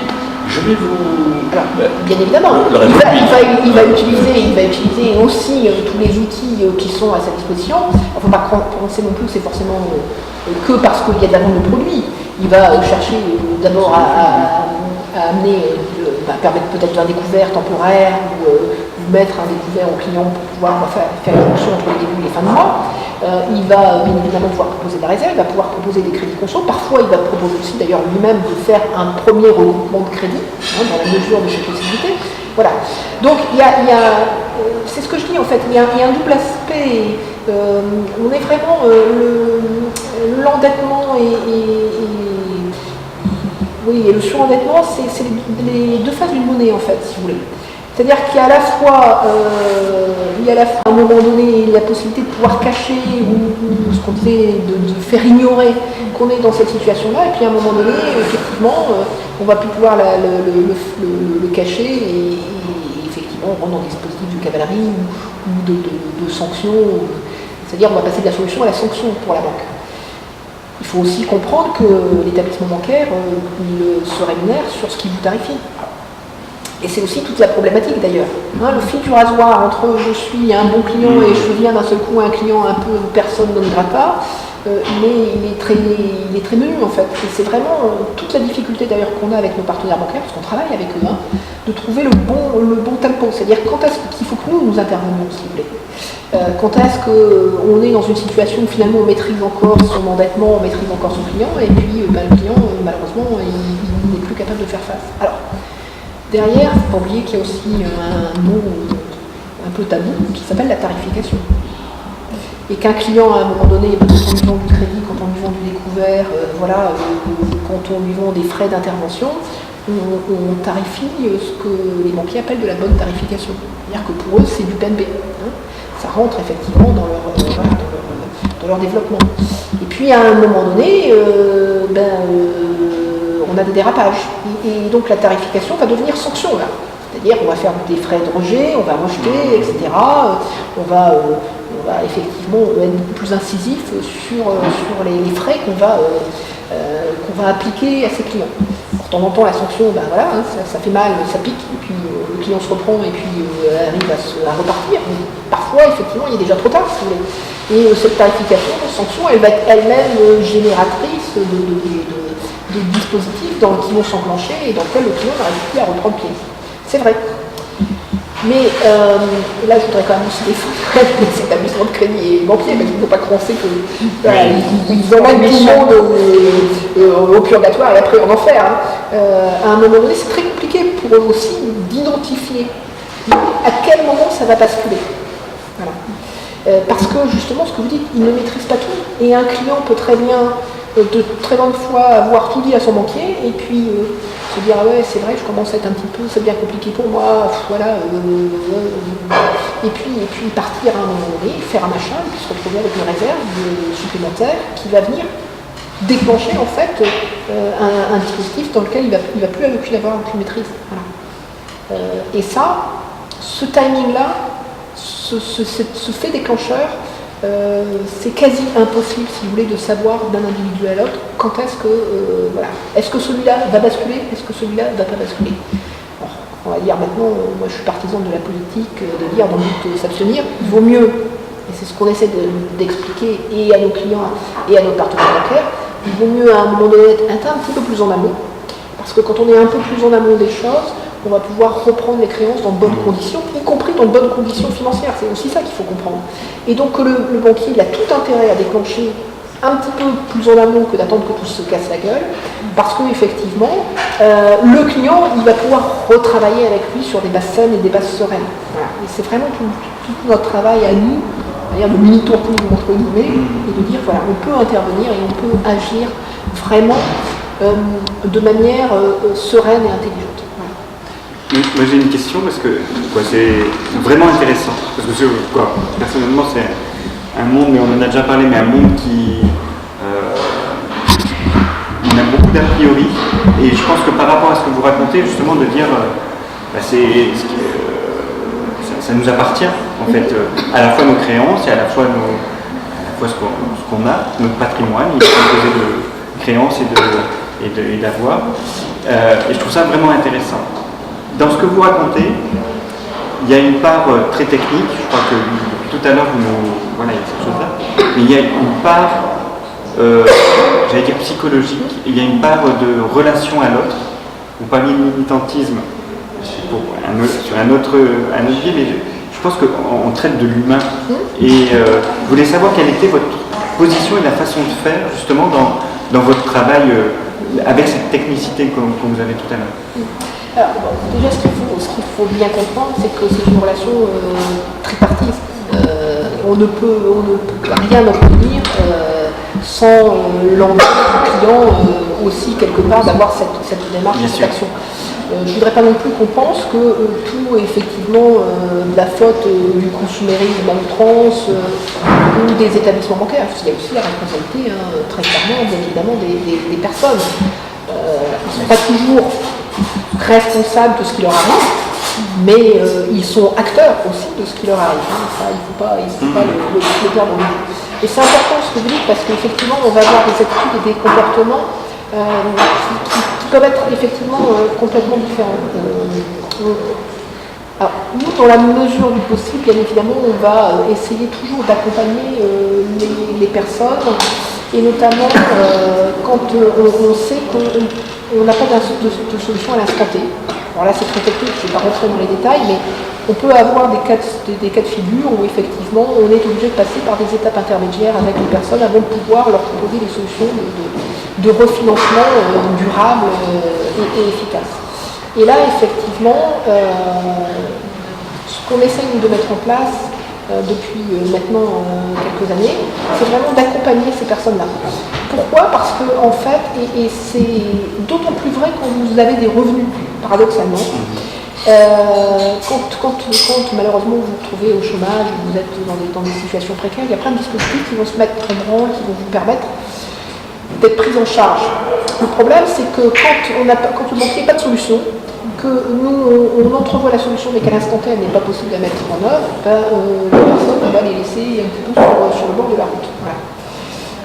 je vais vous... » Alors, bien évidemment, il va utiliser aussi tous les outils qui sont à sa disposition. Il ne faut pas penser non plus que c'est forcément que parce qu'il y a de la vente de produits. Il va chercher d'abord à amener, permettre peut-être un découvert temporaire ou mettre un découvert au client pour pouvoir faire la fonction entre les débuts et les fins de mois. Il va bien évidemment pouvoir proposer de la réserve, il va pouvoir proposer des crédits conso. Parfois, il va proposer aussi d'ailleurs lui-même de faire un premier regroupement de crédit, dans la mesure de ses possibilités. Voilà. Donc, c'est ce que je dis en fait, il y a un double aspect. On est vraiment l'endettement et le surendettement, c'est les deux faces d'une monnaie en fait, si vous voulez. C'est-à-dire qu'il y a à la fois, à un moment donné, la possibilité de pouvoir cacher ou ce qu'on disait, de faire ignorer qu'on est dans cette situation-là, et puis à un moment donné, effectivement, on va plus pouvoir le cacher et effectivement on rentre dans des dispositifs de cavalerie ou de sanctions. C'est-à-dire on va passer de la solution à la sanction pour la banque. Il faut aussi comprendre que l'établissement bancaire se rémunère sur ce qu'il vous tarifie. Et c'est aussi toute la problématique d'ailleurs. Hein, le fil du rasoir entre je suis un bon client et je deviens d'un seul coup un client un peu personne non grata, il est très menu en fait. Et c'est vraiment toute la difficulté d'ailleurs qu'on a avec nos partenaires bancaires, parce qu'on travaille avec eux, de trouver le bon tempo. C'est-à-dire quand est-ce qu'il faut que nous intervenions, s'il vous plaît. Quand est-ce qu'on est dans une situation où finalement on maîtrise encore son endettement, on maîtrise encore son client, et puis le client, malheureusement, il n'est plus capable de faire face. Alors, derrière, il ne faut pas oublier qu'il y a aussi un mot un peu tabou qui s'appelle la tarification. Et qu'un client, à un moment donné, quand on lui vend du crédit, quand on lui vend du découvert, quand on lui vend des frais d'intervention, on tarifie ce que les banquiers appellent de la bonne tarification. C'est-à-dire que pour eux, c'est du PNB. Ça rentre effectivement dans leur développement. Et puis, à un moment donné, on a des dérapages. Et donc la tarification va devenir sanction là. C'est-à-dire qu'on va faire des frais de rejet, on va rejeter, etc. On va effectivement être beaucoup plus incisif sur les frais qu'on va appliquer à ses clients. De temps en temps, la sanction, ça fait mal, ça pique, et puis le client se reprend et puis arrive à repartir. Mais parfois, effectivement, il est déjà trop tard, si vous voulez. Et cette tarification, cette sanction, elle va être elle-même génératrice de dispositifs qui vont s'enclencher et dans lesquels le client n'arrive plus à reprendre pied. C'est vrai. Mais là, je voudrais quand même aussi défendre les établissements de crédit et banquiers, parce qu'il ne faut pas penser qu'ils emmènent tout le monde au purgatoire et après en enfer. À un moment donné, c'est très compliqué pour eux aussi d'identifier à quel moment ça va basculer. Voilà. Parce que justement, ce que vous dites, ils ne maîtrisent pas tout. Et un client peut très bien, de très longues fois, avoir tout dit à son banquier et puis se dire ah ouais, c'est vrai, je commence à être un petit peu, c'est bien compliqué pour moi, voilà. Et puis partir à un moment donné, faire un machin, et puis se retrouver avec une réserve supplémentaire qui va venir déclencher en fait un dispositif dans lequel il va plus avoir aucune maîtrise. Voilà. Et ça, ce timing-là, ce fait déclencheur, c'est quasi impossible, si vous voulez, de savoir d'un individu à l'autre quand est-ce que, est-ce que celui-là va basculer, est-ce que celui-là ne va pas basculer. Alors, on va dire maintenant, moi je suis partisan de la politique, de dire dans le but de s'abstenir, il vaut mieux, et c'est ce qu'on essaie d'expliquer et à nos clients et à nos partenaires bancaires, il vaut mieux à un moment donné être un petit peu plus en amont, parce que quand on est un peu plus en amont des choses, on va pouvoir reprendre les créances dans de bonnes conditions, y compris dans de bonnes conditions financières. C'est aussi ça qu'il faut comprendre. Et donc le banquier, il a tout intérêt à déclencher un petit peu plus en amont que d'attendre que tout se casse la gueule, parce qu'effectivement, le client, il va pouvoir retravailler avec lui sur des bases saines et des bases sereines. Voilà. Et c'est vraiment tout notre travail à nous, c'est-à-dire le mini-tournis entre guillemets, et de dire, voilà, on peut intervenir et on peut agir vraiment de manière sereine et intelligente. Voilà. Moi j'ai une question parce que c'est vraiment intéressant. Parce que personnellement c'est un monde, mais on en a déjà parlé, mais un monde qui on a beaucoup d'a priori, et je pense que par rapport à ce que vous racontez, justement, de dire ça nous appartient en fait, à la fois nos créances et à la fois ce qu'on a, notre patrimoine, il est composé de créances et d'avoir, et je trouve ça vraiment intéressant. Dans ce que vous racontez, il y a une part très technique, je crois que tout à l'heure, voilà, il y a cette chose-là, mais il y a une part, j'allais dire psychologique, il y a une part de relation à l'autre. Vous parliez de militantisme sur un autre biais, mais je pense qu'on traite de l'humain. Et je voulais savoir quelle était votre position et la façon de faire, justement, dans votre travail avec cette technicité comme vous avez tout à l'heure. Alors, déjà, ce qu'il faut bien comprendre, c'est que c'est une relation tripartite. On ne peut rien obtenir sans l'envie du client aussi, quelque part, d'avoir cette démarche, cette action. Je ne voudrais pas non plus qu'on pense que tout est effectivement de la faute du consumérisme à outrance ou des établissements bancaires. Il y a aussi la responsabilité, très clairement, bien évidemment, des personnes. Ils ne sont pas toujours responsables de ce qui leur arrive, mais ils sont acteurs aussi de ce qui leur arrive. Ça, il ne faut pas le perdre en vue. Et c'est important ce que vous dites, parce qu'effectivement, on va avoir des attitudes et des comportements qui peuvent être effectivement complètement différents. Alors, nous, dans la mesure du possible, bien évidemment, on va essayer toujours d'accompagner les personnes, et notamment quand on sait qu'on n'a pas de solution à l'instant T. Alors là, c'est très technique, je ne vais pas rentrer dans les détails, mais on peut avoir des cas de figure où effectivement on est obligé de passer par des étapes intermédiaires avec les personnes avant de pouvoir leur proposer des solutions de refinancement durable et efficace. Et là, effectivement, ce qu'on essaye de mettre en place depuis maintenant quelques années, c'est vraiment d'accompagner ces personnes-là. Pourquoi ? Parce que, en fait, et c'est d'autant plus vrai quand vous avez des revenus, paradoxalement. Quand malheureusement vous vous retrouvez au chômage, vous êtes dans des situations précaires, il y a plein de dispositifs qui vont se mettre en branle, qui vont vous permettre d'être pris en charge. Le problème, c'est que quand le banquier n'a pas de solution, que nous on entrevoit la solution mais qu'à l'instant T elle n'est pas possible à mettre en œuvre, la personne va les laisser un petit peu sur le bord de la route. Voilà.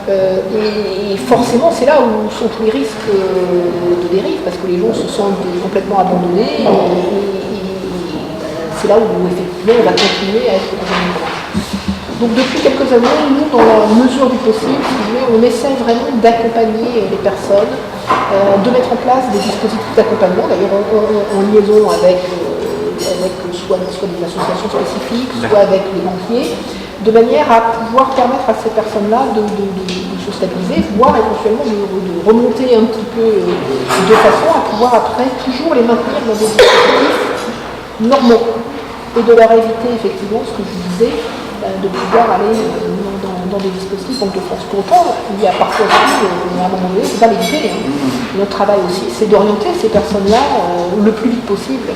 Et forcément, c'est là où sont tous les risques de dérive, parce que les gens se sentent complètement abandonnés, et c'est là où effectivement on va continuer à être dans un engrenage. Donc depuis quelques années, nous, dans la mesure du possible, on essaie vraiment d'accompagner les personnes, de mettre en place des dispositifs d'accompagnement, d'ailleurs en liaison avec soit des associations spécifiques, soit avec les banquiers, de manière à pouvoir permettre à ces personnes-là de se stabiliser, voire éventuellement de remonter un petit peu de façon à pouvoir après toujours les maintenir dans des dispositifs normaux et de leur éviter effectivement ce que je vous disais, de pouvoir aller dans des dispositifs Banque de France. Pour autant, il y a parfois aussi, à un moment donné, c'est pas l'éviter. Notre travail aussi, c'est d'orienter ces personnes-là le plus vite possible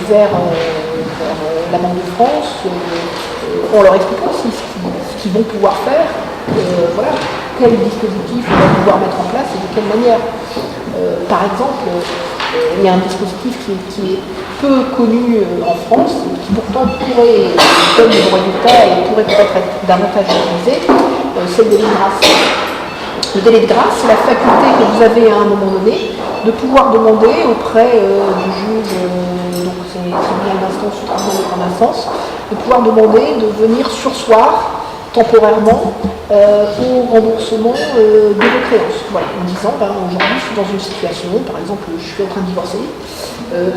vers la Banque de France, en leur expliquant aussi ce qu'ils vont pouvoir faire, voilà, quel dispositif on va pouvoir mettre en place et de quelle manière. Par exemple, il y a un dispositif qui est peu connu en France, qui pourtant pourrait donner des bons résultats et pourrait peut-être être davantage utilisé, c'est le délai de grâce. Le délai de grâce, c'est la faculté que vous avez à un moment donné de pouvoir demander auprès du juge, donc c'est bien l'instance ou en instance, de pouvoir demander de venir surseoir temporairement au remboursement de vos créances. Voilà, en disant, aujourd'hui je suis dans une situation, par exemple je suis en train de divorcer,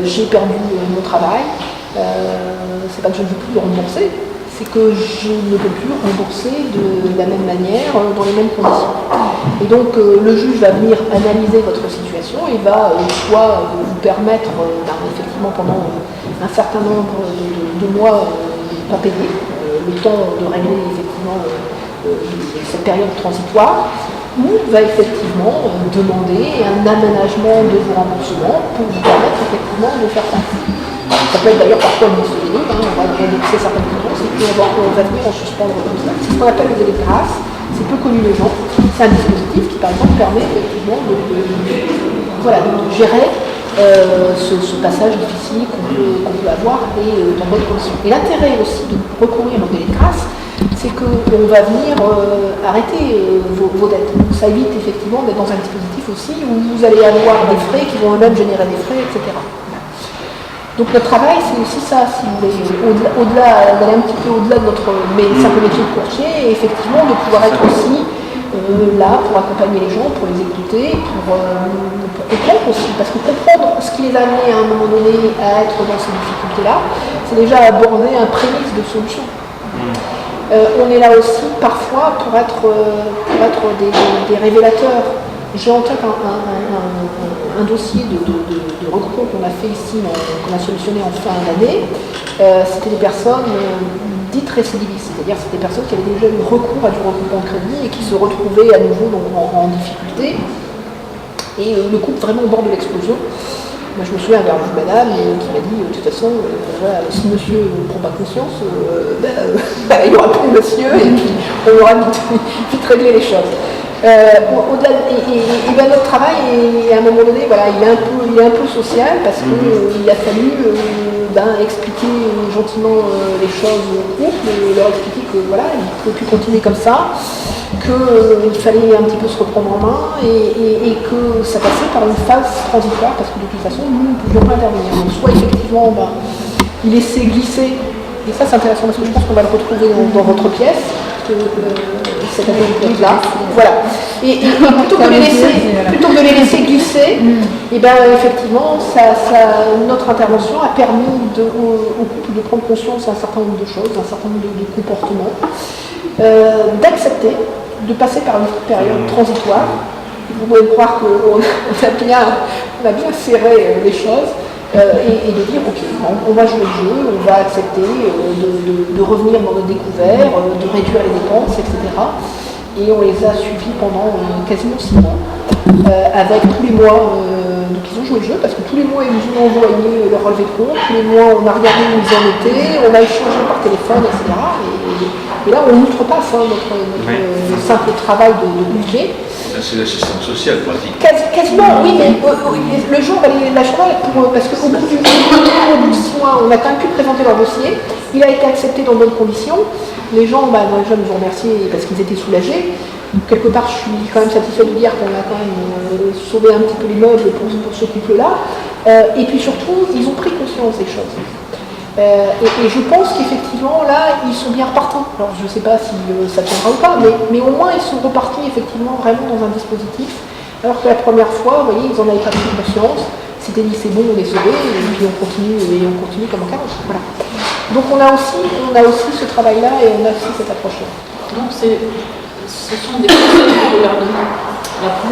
j'ai perdu mon travail, c'est pas que je ne veux plus rembourser, c'est que je ne peux plus rembourser de la même manière, dans les mêmes conditions. Et donc le juge va venir analyser votre situation et va soit vous permettre effectivement pendant un certain nombre de mois de ne pas payer, le temps de régler effectivement cette période transitoire, ou va effectivement demander un aménagement de vos remboursements pour vous permettre effectivement de faire ça. Ça peut être d'ailleurs parfois une liste de on va rembourser certaines dépenses et puis on va venir en suspendre comme ça. C'est ce qu'on appelle le délai de grâce, c'est peu connu des gens. C'est un dispositif qui par exemple permet effectivement de gérer ce passage difficile qu'on peut avoir et dans bonnes conditions. Et l'intérêt aussi de recourir au délai de grâce, c'est qu'on va venir arrêter vos dettes. Donc ça évite effectivement d'être dans un dispositif aussi où vous allez avoir des frais qui vont eux-mêmes générer des frais, etc. Donc notre travail, c'est aussi ça, si vous voulez, d'aller un petit peu au-delà de notre simple métier de courtier, et effectivement de pouvoir être aussi là pour accompagner les gens, pour les écouter, pour comprendre aussi, parce que comprendre ce qui les a amenés à un moment donné à être dans ces difficultés-là, c'est déjà aborder un prémisse de solution. On est là aussi parfois pour être des révélateurs. J'ai en tête un dossier de regroupement qu'on a fait ici, qu'on a solutionné en fin d'année. C'était des personnes dites récidivistes, c'est-à-dire c'était des personnes qui avaient déjà eu recours à du regroupement de crédit et qui se retrouvaient à nouveau en difficulté. Et le couple vraiment au bord de l'explosion. Moi, je me souviens d'avoir vu madame qui m'a dit, de toute façon, si monsieur ne prend pas conscience, il y aura plus de monsieur et puis on aura vite réglé les choses. Notre travail, à un moment donné, il est un peu social parce qu'il a fallu expliquer gentiment les choses au couple, leur expliquer qu'il ne pouvait plus continuer comme ça, qu'il fallait un petit peu se reprendre en main et que ça passait par une phase transitoire parce que de toute façon, nous ne pouvions pas intervenir. Donc soit effectivement, il laissait glisser, et ça c'est intéressant parce que je pense qu'on va le retrouver dans votre pièce, cette anecdote-là. Voilà. Et plutôt que de les laisser glisser, et effectivement, notre intervention a permis au couple de prendre conscience d'un certain nombre de choses, d'un certain nombre de comportements, d'accepter de passer par une période transitoire. Vous pouvez me croire qu'on a bien serré les choses. Et de dire, ok, on va jouer le jeu, on va accepter de revenir dans nos découvertes, de réduire les dépenses, etc. Et on les a suivis pendant quasiment 6 mois, avec tous les mois, donc ils ont joué le jeu, parce que tous les mois ils nous ont envoyé leur relevé de compte, tous les mois on a regardé où ils en étaient, on a échangé par téléphone, etc. Et là on n'outrepasse notre simple travail de courtier. C'est l'assistance sociale pratique. Quasiment, oui, mais le jour, la journée, parce qu'au bout de 6 mois, on a quand même pu présenter leur dossier, il a été accepté dans de bonnes conditions. Les gens, déjà, nous ont remerciés parce qu'ils étaient soulagés. Quelque part, je suis quand même satisfaite de dire qu'on a quand même sauvé un petit peu les meubles pour ce couple-là. Et puis surtout, ils ont pris conscience des choses. Et je pense qu'effectivement, là, ils sont bien repartants. Alors, je ne sais pas si ça tiendra ou pas, mais au moins, ils sont repartis effectivement vraiment dans un dispositif. Alors que la première fois, vous voyez, ils n'en avaient pas pris conscience. C'était dit, c'est bon, on est sauvés, et puis on continue comme en 40. Voilà. Donc, on a aussi ce travail-là et on a aussi cette approche-là. Donc, ce sont des conseils que vous leur donnez.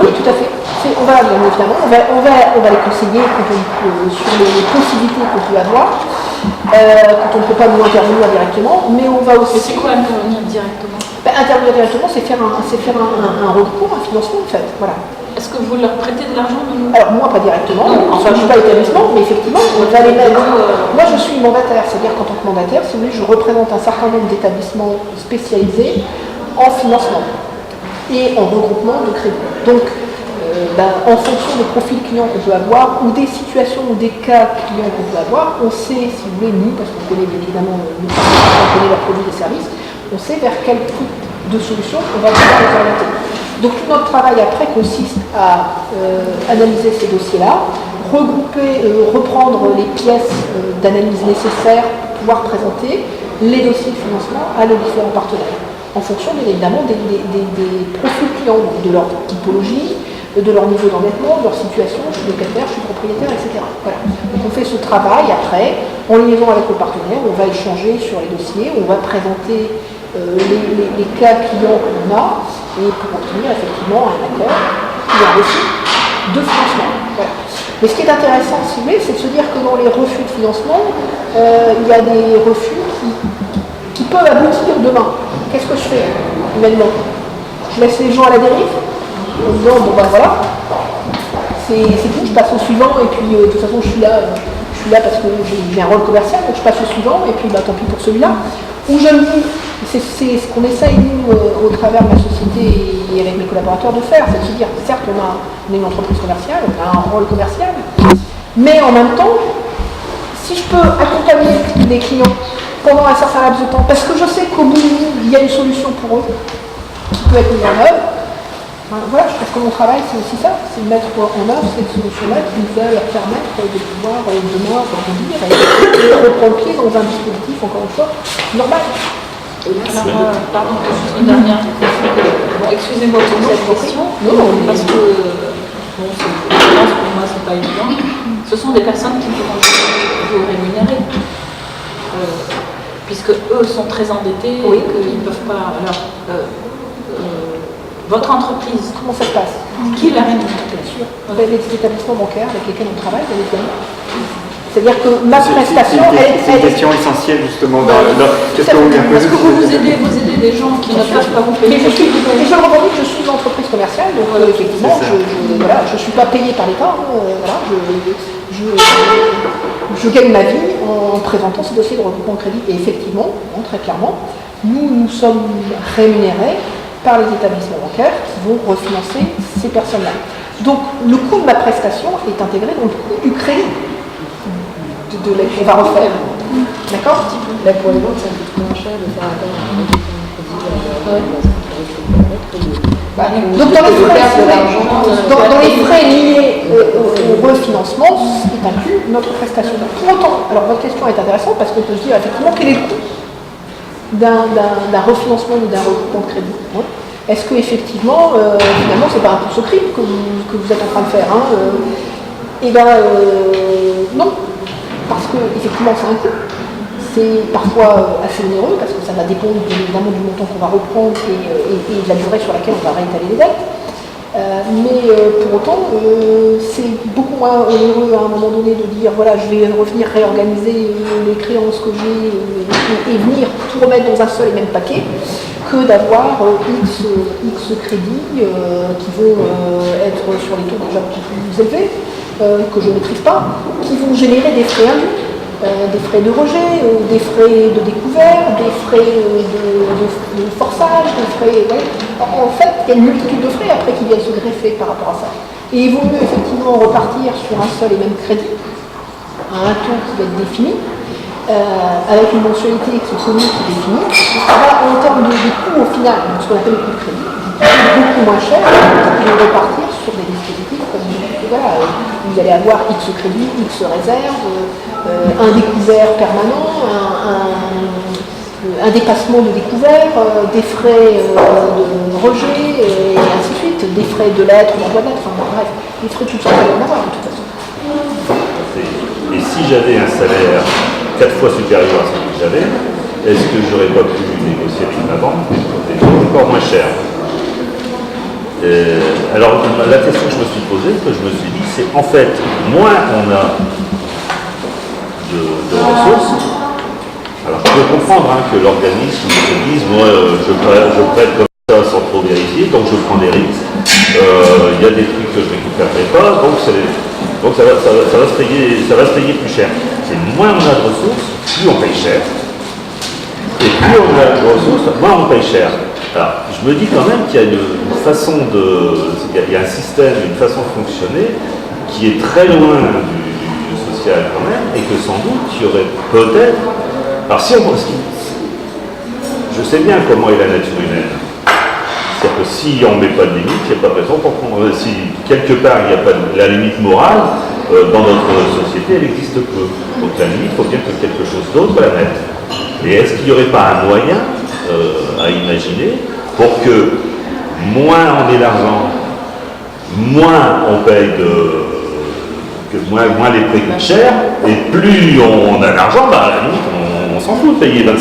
Oui, tout à fait. On va, bien évidemment, on va les conseiller sur les possibilités qu'on peut avoir. Quand on ne peut pas nous intervenir directement, mais on va aussi... C'est quoi intervenir directement? Intervenir directement, c'est faire un recours, un financement en fait. Voilà. Est-ce que vous leur prêtez de l'argent? Alors moi pas directement, je ne suis pas établissement, mais effectivement, on va les mettre. Moi je suis mandataire, c'est-à-dire qu'en tant que mandataire, si vous voulez, je représente un certain nombre d'établissements spécialisés en financement et en regroupement de crédit. Donc en fonction des profils clients qu'on peut avoir ou des situations ou des cas clients qu'on peut avoir, on sait, si vous voulez, nous, parce qu'on connaît bien évidemment on connaît leurs produits et services, on sait vers quel type de solution on va pouvoir les orienter. Donc tout notre travail après consiste à analyser ces dossiers-là, regrouper, reprendre les pièces d'analyse nécessaires pour pouvoir présenter les dossiers de financement à nos différents partenaires, en fonction bien évidemment des profils clients, donc de leur typologie, de leur niveau d'endettement, de leur situation, je suis locataire, je suis propriétaire, etc. Voilà. Donc on fait ce travail après, en liaison avec le partenaire, on va échanger sur les dossiers, on va présenter les cas clients qu'on a, et pour obtenir effectivement un accord ou un refus de financement. Voilà. Mais ce qui est intéressant, si vous voulez, c'est de se dire que dans les refus de financement, il y a des refus qui peuvent aboutir demain. Qu'est-ce que je fais humainement? Je laisse les gens à la dérive en disant, bon ben voilà, c'est tout, je passe au suivant, et puis de toute façon je suis là parce que j'ai un rôle commercial, donc je passe au suivant, et puis bah, tant pis pour celui-là. Ou je me dis, c'est ce qu'on essaye, nous, au travers de la société et avec mes collaborateurs, de faire, c'est de se dire, certes, on est une entreprise commerciale, on a un rôle commercial, mais en même temps, si je peux accompagner les clients pendant un certain laps de temps, parce que je sais qu'au bout, il y a une solution pour eux qui peut être mise en œuvre, voilà, je pense que mon travail, c'est aussi ça, c'est de mettre en œuvre cette solution-là qui va leur permettre de pouvoir demain rebondir et reprendre pied dans un dispositif, encore une fois, normal. Alors, pardon, juste une dernière. Excusez-moi pour cette question, parce que pour moi, c'est pas évident. Ce sont des personnes qui pourront vous rémunérer, puisque eux sont très endettés et qu'ils ne peuvent pas. Alors, votre entreprise, comment ça se passe? Qui la rémunère? Bien sûr. Vous avez des établissements bancaires avec lesquels on travaille, vous avez c'est-à-dire que ma prestation, c'est une question essentielle justement. Qu'est-ce que vous voulez Parce que vous aidez des gens qui ne peuvent pas vous payer. Mais je revendique que je suis une entreprise commerciale, donc effectivement, je ne suis pas payée par l'État. Voilà, je gagne ma vie en présentant ce dossier de regroupement de crédit. Et effectivement, très clairement, nous sommes rémunérés par les établissements bancaires qui vont refinancer ces personnes-là. Donc le coût de ma prestation est intégré dans le coût du crédit. On va refaire. D'accord? Là, pour les banques, c'est un peu moins cher de faire appel à un crédit. Donc dans les frais liés au refinancement, c'est inclus notre prestation. Pour autant, alors votre question est intéressante parce qu'on peut se dire effectivement quel est le coût d'un refinancement ou d'un regroupement de crédit. Est-ce que effectivement, finalement, c'est pas un course au crime que vous êtes en train de faire? Eh bien, non. Parce que effectivement c'est un coût, c'est parfois assez onéreux parce que ça va dépendre évidemment du montant qu'on va reprendre et de la durée sur laquelle on va réétaler les dettes. Mais pour autant, c'est beaucoup moins onéreux à un moment donné de dire voilà, je vais revenir réorganiser les créances que j'ai et venir tout remettre dans un seul et même paquet que d'avoir X crédits qui vont être sur les taux déjà plus élevés. Que je ne maîtrise pas, qui vont générer des frais induits, des frais de rejet, des frais de découvert, des frais de forçage, des frais... Ouais. En fait, il y a une multitude de frais après qui viennent se greffer par rapport à ça. Et il vaut mieux effectivement repartir sur un seul et même crédit, à un taux qui va être défini, avec une mensualité exceptionnelle qui est définie, en termes de coût au final, ce qu'on appelle le coût de crédit, beaucoup moins cher, et repartir sur des dispositifs comme voilà, vous allez avoir X crédit, X réserve, un découvert permanent, un dépassement de découvert, des frais de rejet, et ainsi de suite, des frais de lettres, d'envoi de lettres, enfin bref, des frais tout ça, il va y en avoir de toute façon. Et si j'avais un salaire 4 fois supérieur à ce que j'avais, est-ce que j'aurais pas pu négocier avec ma banque des taux encore moins cher? Alors la question que je me suis posée, que je me suis dit, c'est en fait, moins on a de ressources, alors je peux comprendre que l'organisme se dise, moi je prête comme ça sans trop vérifier, donc je prends des risques, il y a des trucs que je ne récupérerai pas, donc ça va se payer plus cher. C'est moins on a de ressources, plus on paye cher, et plus on a de ressources, moins on paye cher. Alors, je me dis quand même qu'il y a une façon il y a un système, une façon de fonctionner qui est très loin du social quand même, et que sans doute il y aurait peut-être. Alors si on je sais bien comment est la nature humaine. C'est-à-dire que si on ne met pas de limite, il n'y a pas de raison pour qu'on. Si quelque part il n'y a pas la limite morale, dans notre société elle existe peu. Donc la limite, il faut bien que quelque chose d'autre la mette. Et est-ce qu'il n'y aurait pas un moyen à imaginer pour que moins on ait d'argent, moins on paye moins les prix coûtent cher, et plus on a d'argent, bah, à la limite, on s'en fout de payer 25%. Non,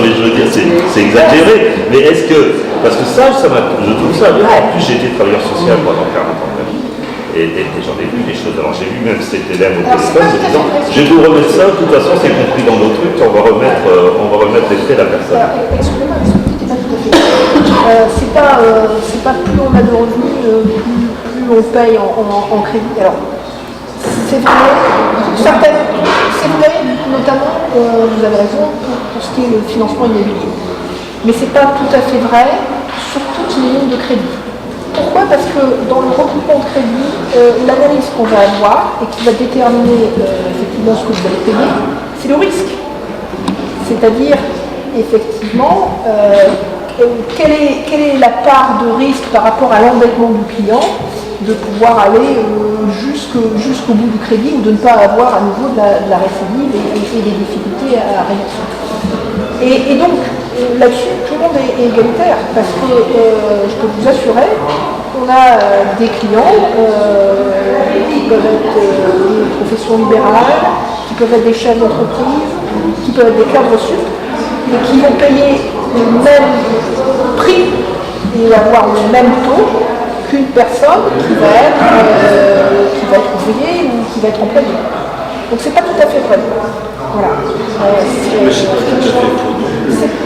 mais je veux dire, c'est exagéré. Mais est-ce que, parce que ça je trouve ça bien. En plus, j'ai été travailleur social pendant 40 ans de ma vie, et j'en ai vu des choses. Alors j'ai vu même cet élève au téléphone en disant, je vais vous remettre ça, de toute façon c'est compris dans nos trucs, on va remettre les frais à la personne. Excusez-moi, mais ce que vous dites n'est pas tout à fait. C'est pas plus on a de revenus, plus on paye en crédit. Alors, c'est vrai, c'est vrai, notamment, vous avez raison, pour ce qui est le financement immobilier. Mais c'est pas tout à fait vrai sur toutes les lignes de crédit. Pourquoi? Parce que dans le regroupement de crédit, l'analyse qu'on va avoir et qui va déterminer effectivement ce que vous allez payer, c'est le risque. C'est-à-dire, effectivement, quelle est la part de risque par rapport à l'endettement du client de pouvoir aller jusqu'au bout du crédit ou de ne pas avoir à nouveau de la récidive et des difficultés à réaction. Et donc, là-dessus, tout le monde est égalitaire parce que je peux vous assurer qu'on a des clients qui peuvent être des professions libérales, qui peuvent être des chefs d'entreprise, qui peuvent être des cadres sup, et qui vont payer le même prix et avoir le même taux qu'une personne qui va être ouvrier ou qui va être employé. Donc c'est pas tout à fait vrai. Voilà. Mais c'est pas tout à fait faux.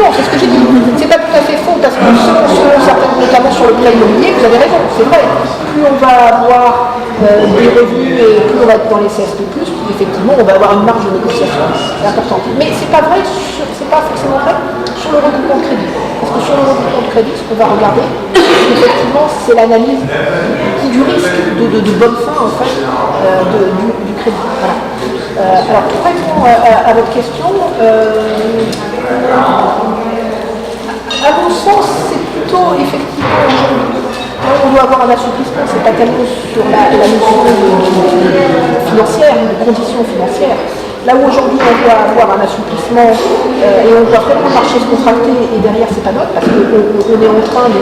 Non, c'est ce que j'ai dit. C'est pas tout à fait faux parce que selon certains, notamment sur le plan immobilier, vous avez raison, c'est vrai. Plus on va avoir des revenus et plus on va être dans les CSP+, plus effectivement on va avoir une marge de négociation importante. Mais c'est pas vrai, c'est pas forcément vrai sur le regroupement de crédit. Parce que sur le regroupement de crédit, ce qu'on va regarder, effectivement, c'est l'analyse du risque de bonne fin en fait du crédit. Voilà. Alors pour répondre à votre question, à mon sens, c'est plutôt effectivement aujourd'hui, on doit avoir un assouplissement, c'est pas tellement sur la notion financière, de conditions financières. Là où aujourd'hui on doit avoir un assouplissement et on doit vraiment le marché se contracter et derrière c'est pas notre parce qu'on est en train de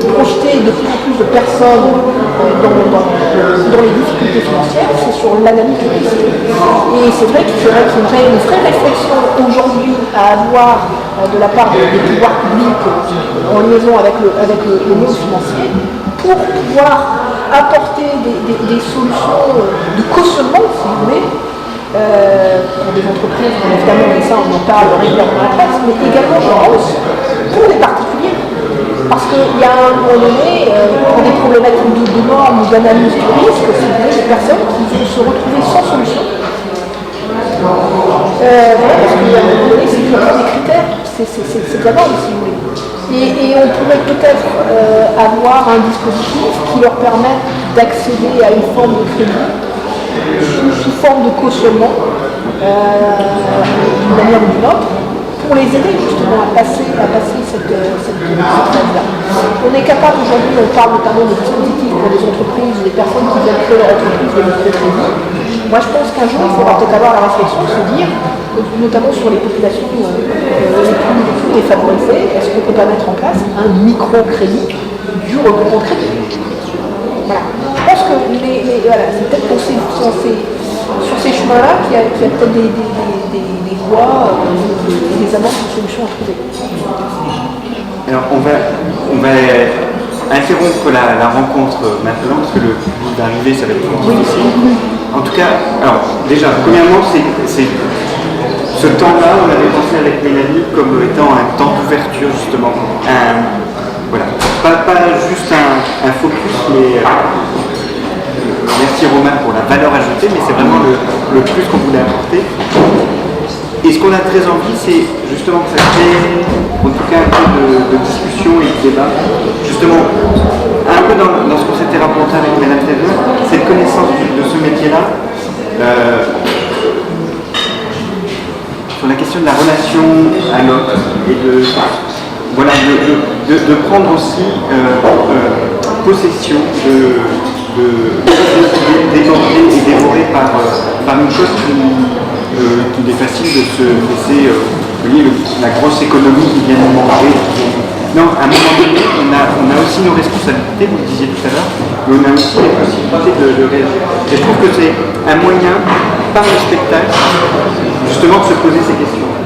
projeter de plus en plus de personnes dans les difficultés financières, c'est sur l'analyse du risque. Et c'est vrai qu'il faudrait qu'il y ait une vraie réflexion aujourd'hui à avoir de la part des pouvoirs publics en liaison avec le monde financier pour pouvoir apporter des solutions de cautionnement, si vous voulez, pour des entreprises, évidemment, et ça on en parle régulièrement dans la presse, mais également, je pense, pour les particuliers. Parce qu'il y a un moment donné, pour des problématiques de normes ou d'analyse du risque, si vous voulez, des personnes qui vont se retrouver sans solution. Voilà, parce qu'il y a un moment donné, c'est vraiment des critères, c'est de la norme, si vous voulez. Et on pourrait peut-être avoir un dispositif qui leur permette d'accéder à une forme de crédit sous forme de cautionnement d'une manière ou d'une autre pour les aider justement à passer cette phase-là. On est capable aujourd'hui, on parle notamment de dispositifs pour des entreprises ou des personnes qui veulent créer leur entreprise de microcrédit. Moi je pense qu'un jour il faudra peut-être avoir la réflexion de se dire, notamment sur les populations les plus défavorisées, est-ce qu'on ne peut pas mettre en place un microcrédit du regroupement de crédit? Voilà. Je pense que voilà, c'est peut-être sur ces chemins-là qu'il y a peut-être des voies, des avances de solutions à trouver. Alors on va interrompre la rencontre maintenant parce que le public va arriver, ça va être difficile. En tout cas, alors déjà, premièrement, c'est ce temps-là, on avait pensé avec Mélanie comme étant un temps d'ouverture justement. Voilà, pas juste un focus, mais merci Romain pour la valeur ajoutée, mais c'est vraiment le plus qu'on voulait apporter. Et ce qu'on a très envie, c'est justement que ça crée, en tout cas, un peu de discussion et de débat. Justement, un peu dans ce qu'on s'était raconté avec Madame Thévenin, cette connaissance de ce métier-là, sur la question de la relation à l'autre et de prendre aussi possession débordée et dévorée par une chose qu'il est facile de se laisser, la grosse économie qui vient de manger. Non, à un moment donné, on a aussi nos responsabilités, vous le disiez tout à l'heure, mais on a aussi les possibilités de réagir. Et je trouve que c'est un moyen, par le spectacle, justement de se poser ces questions.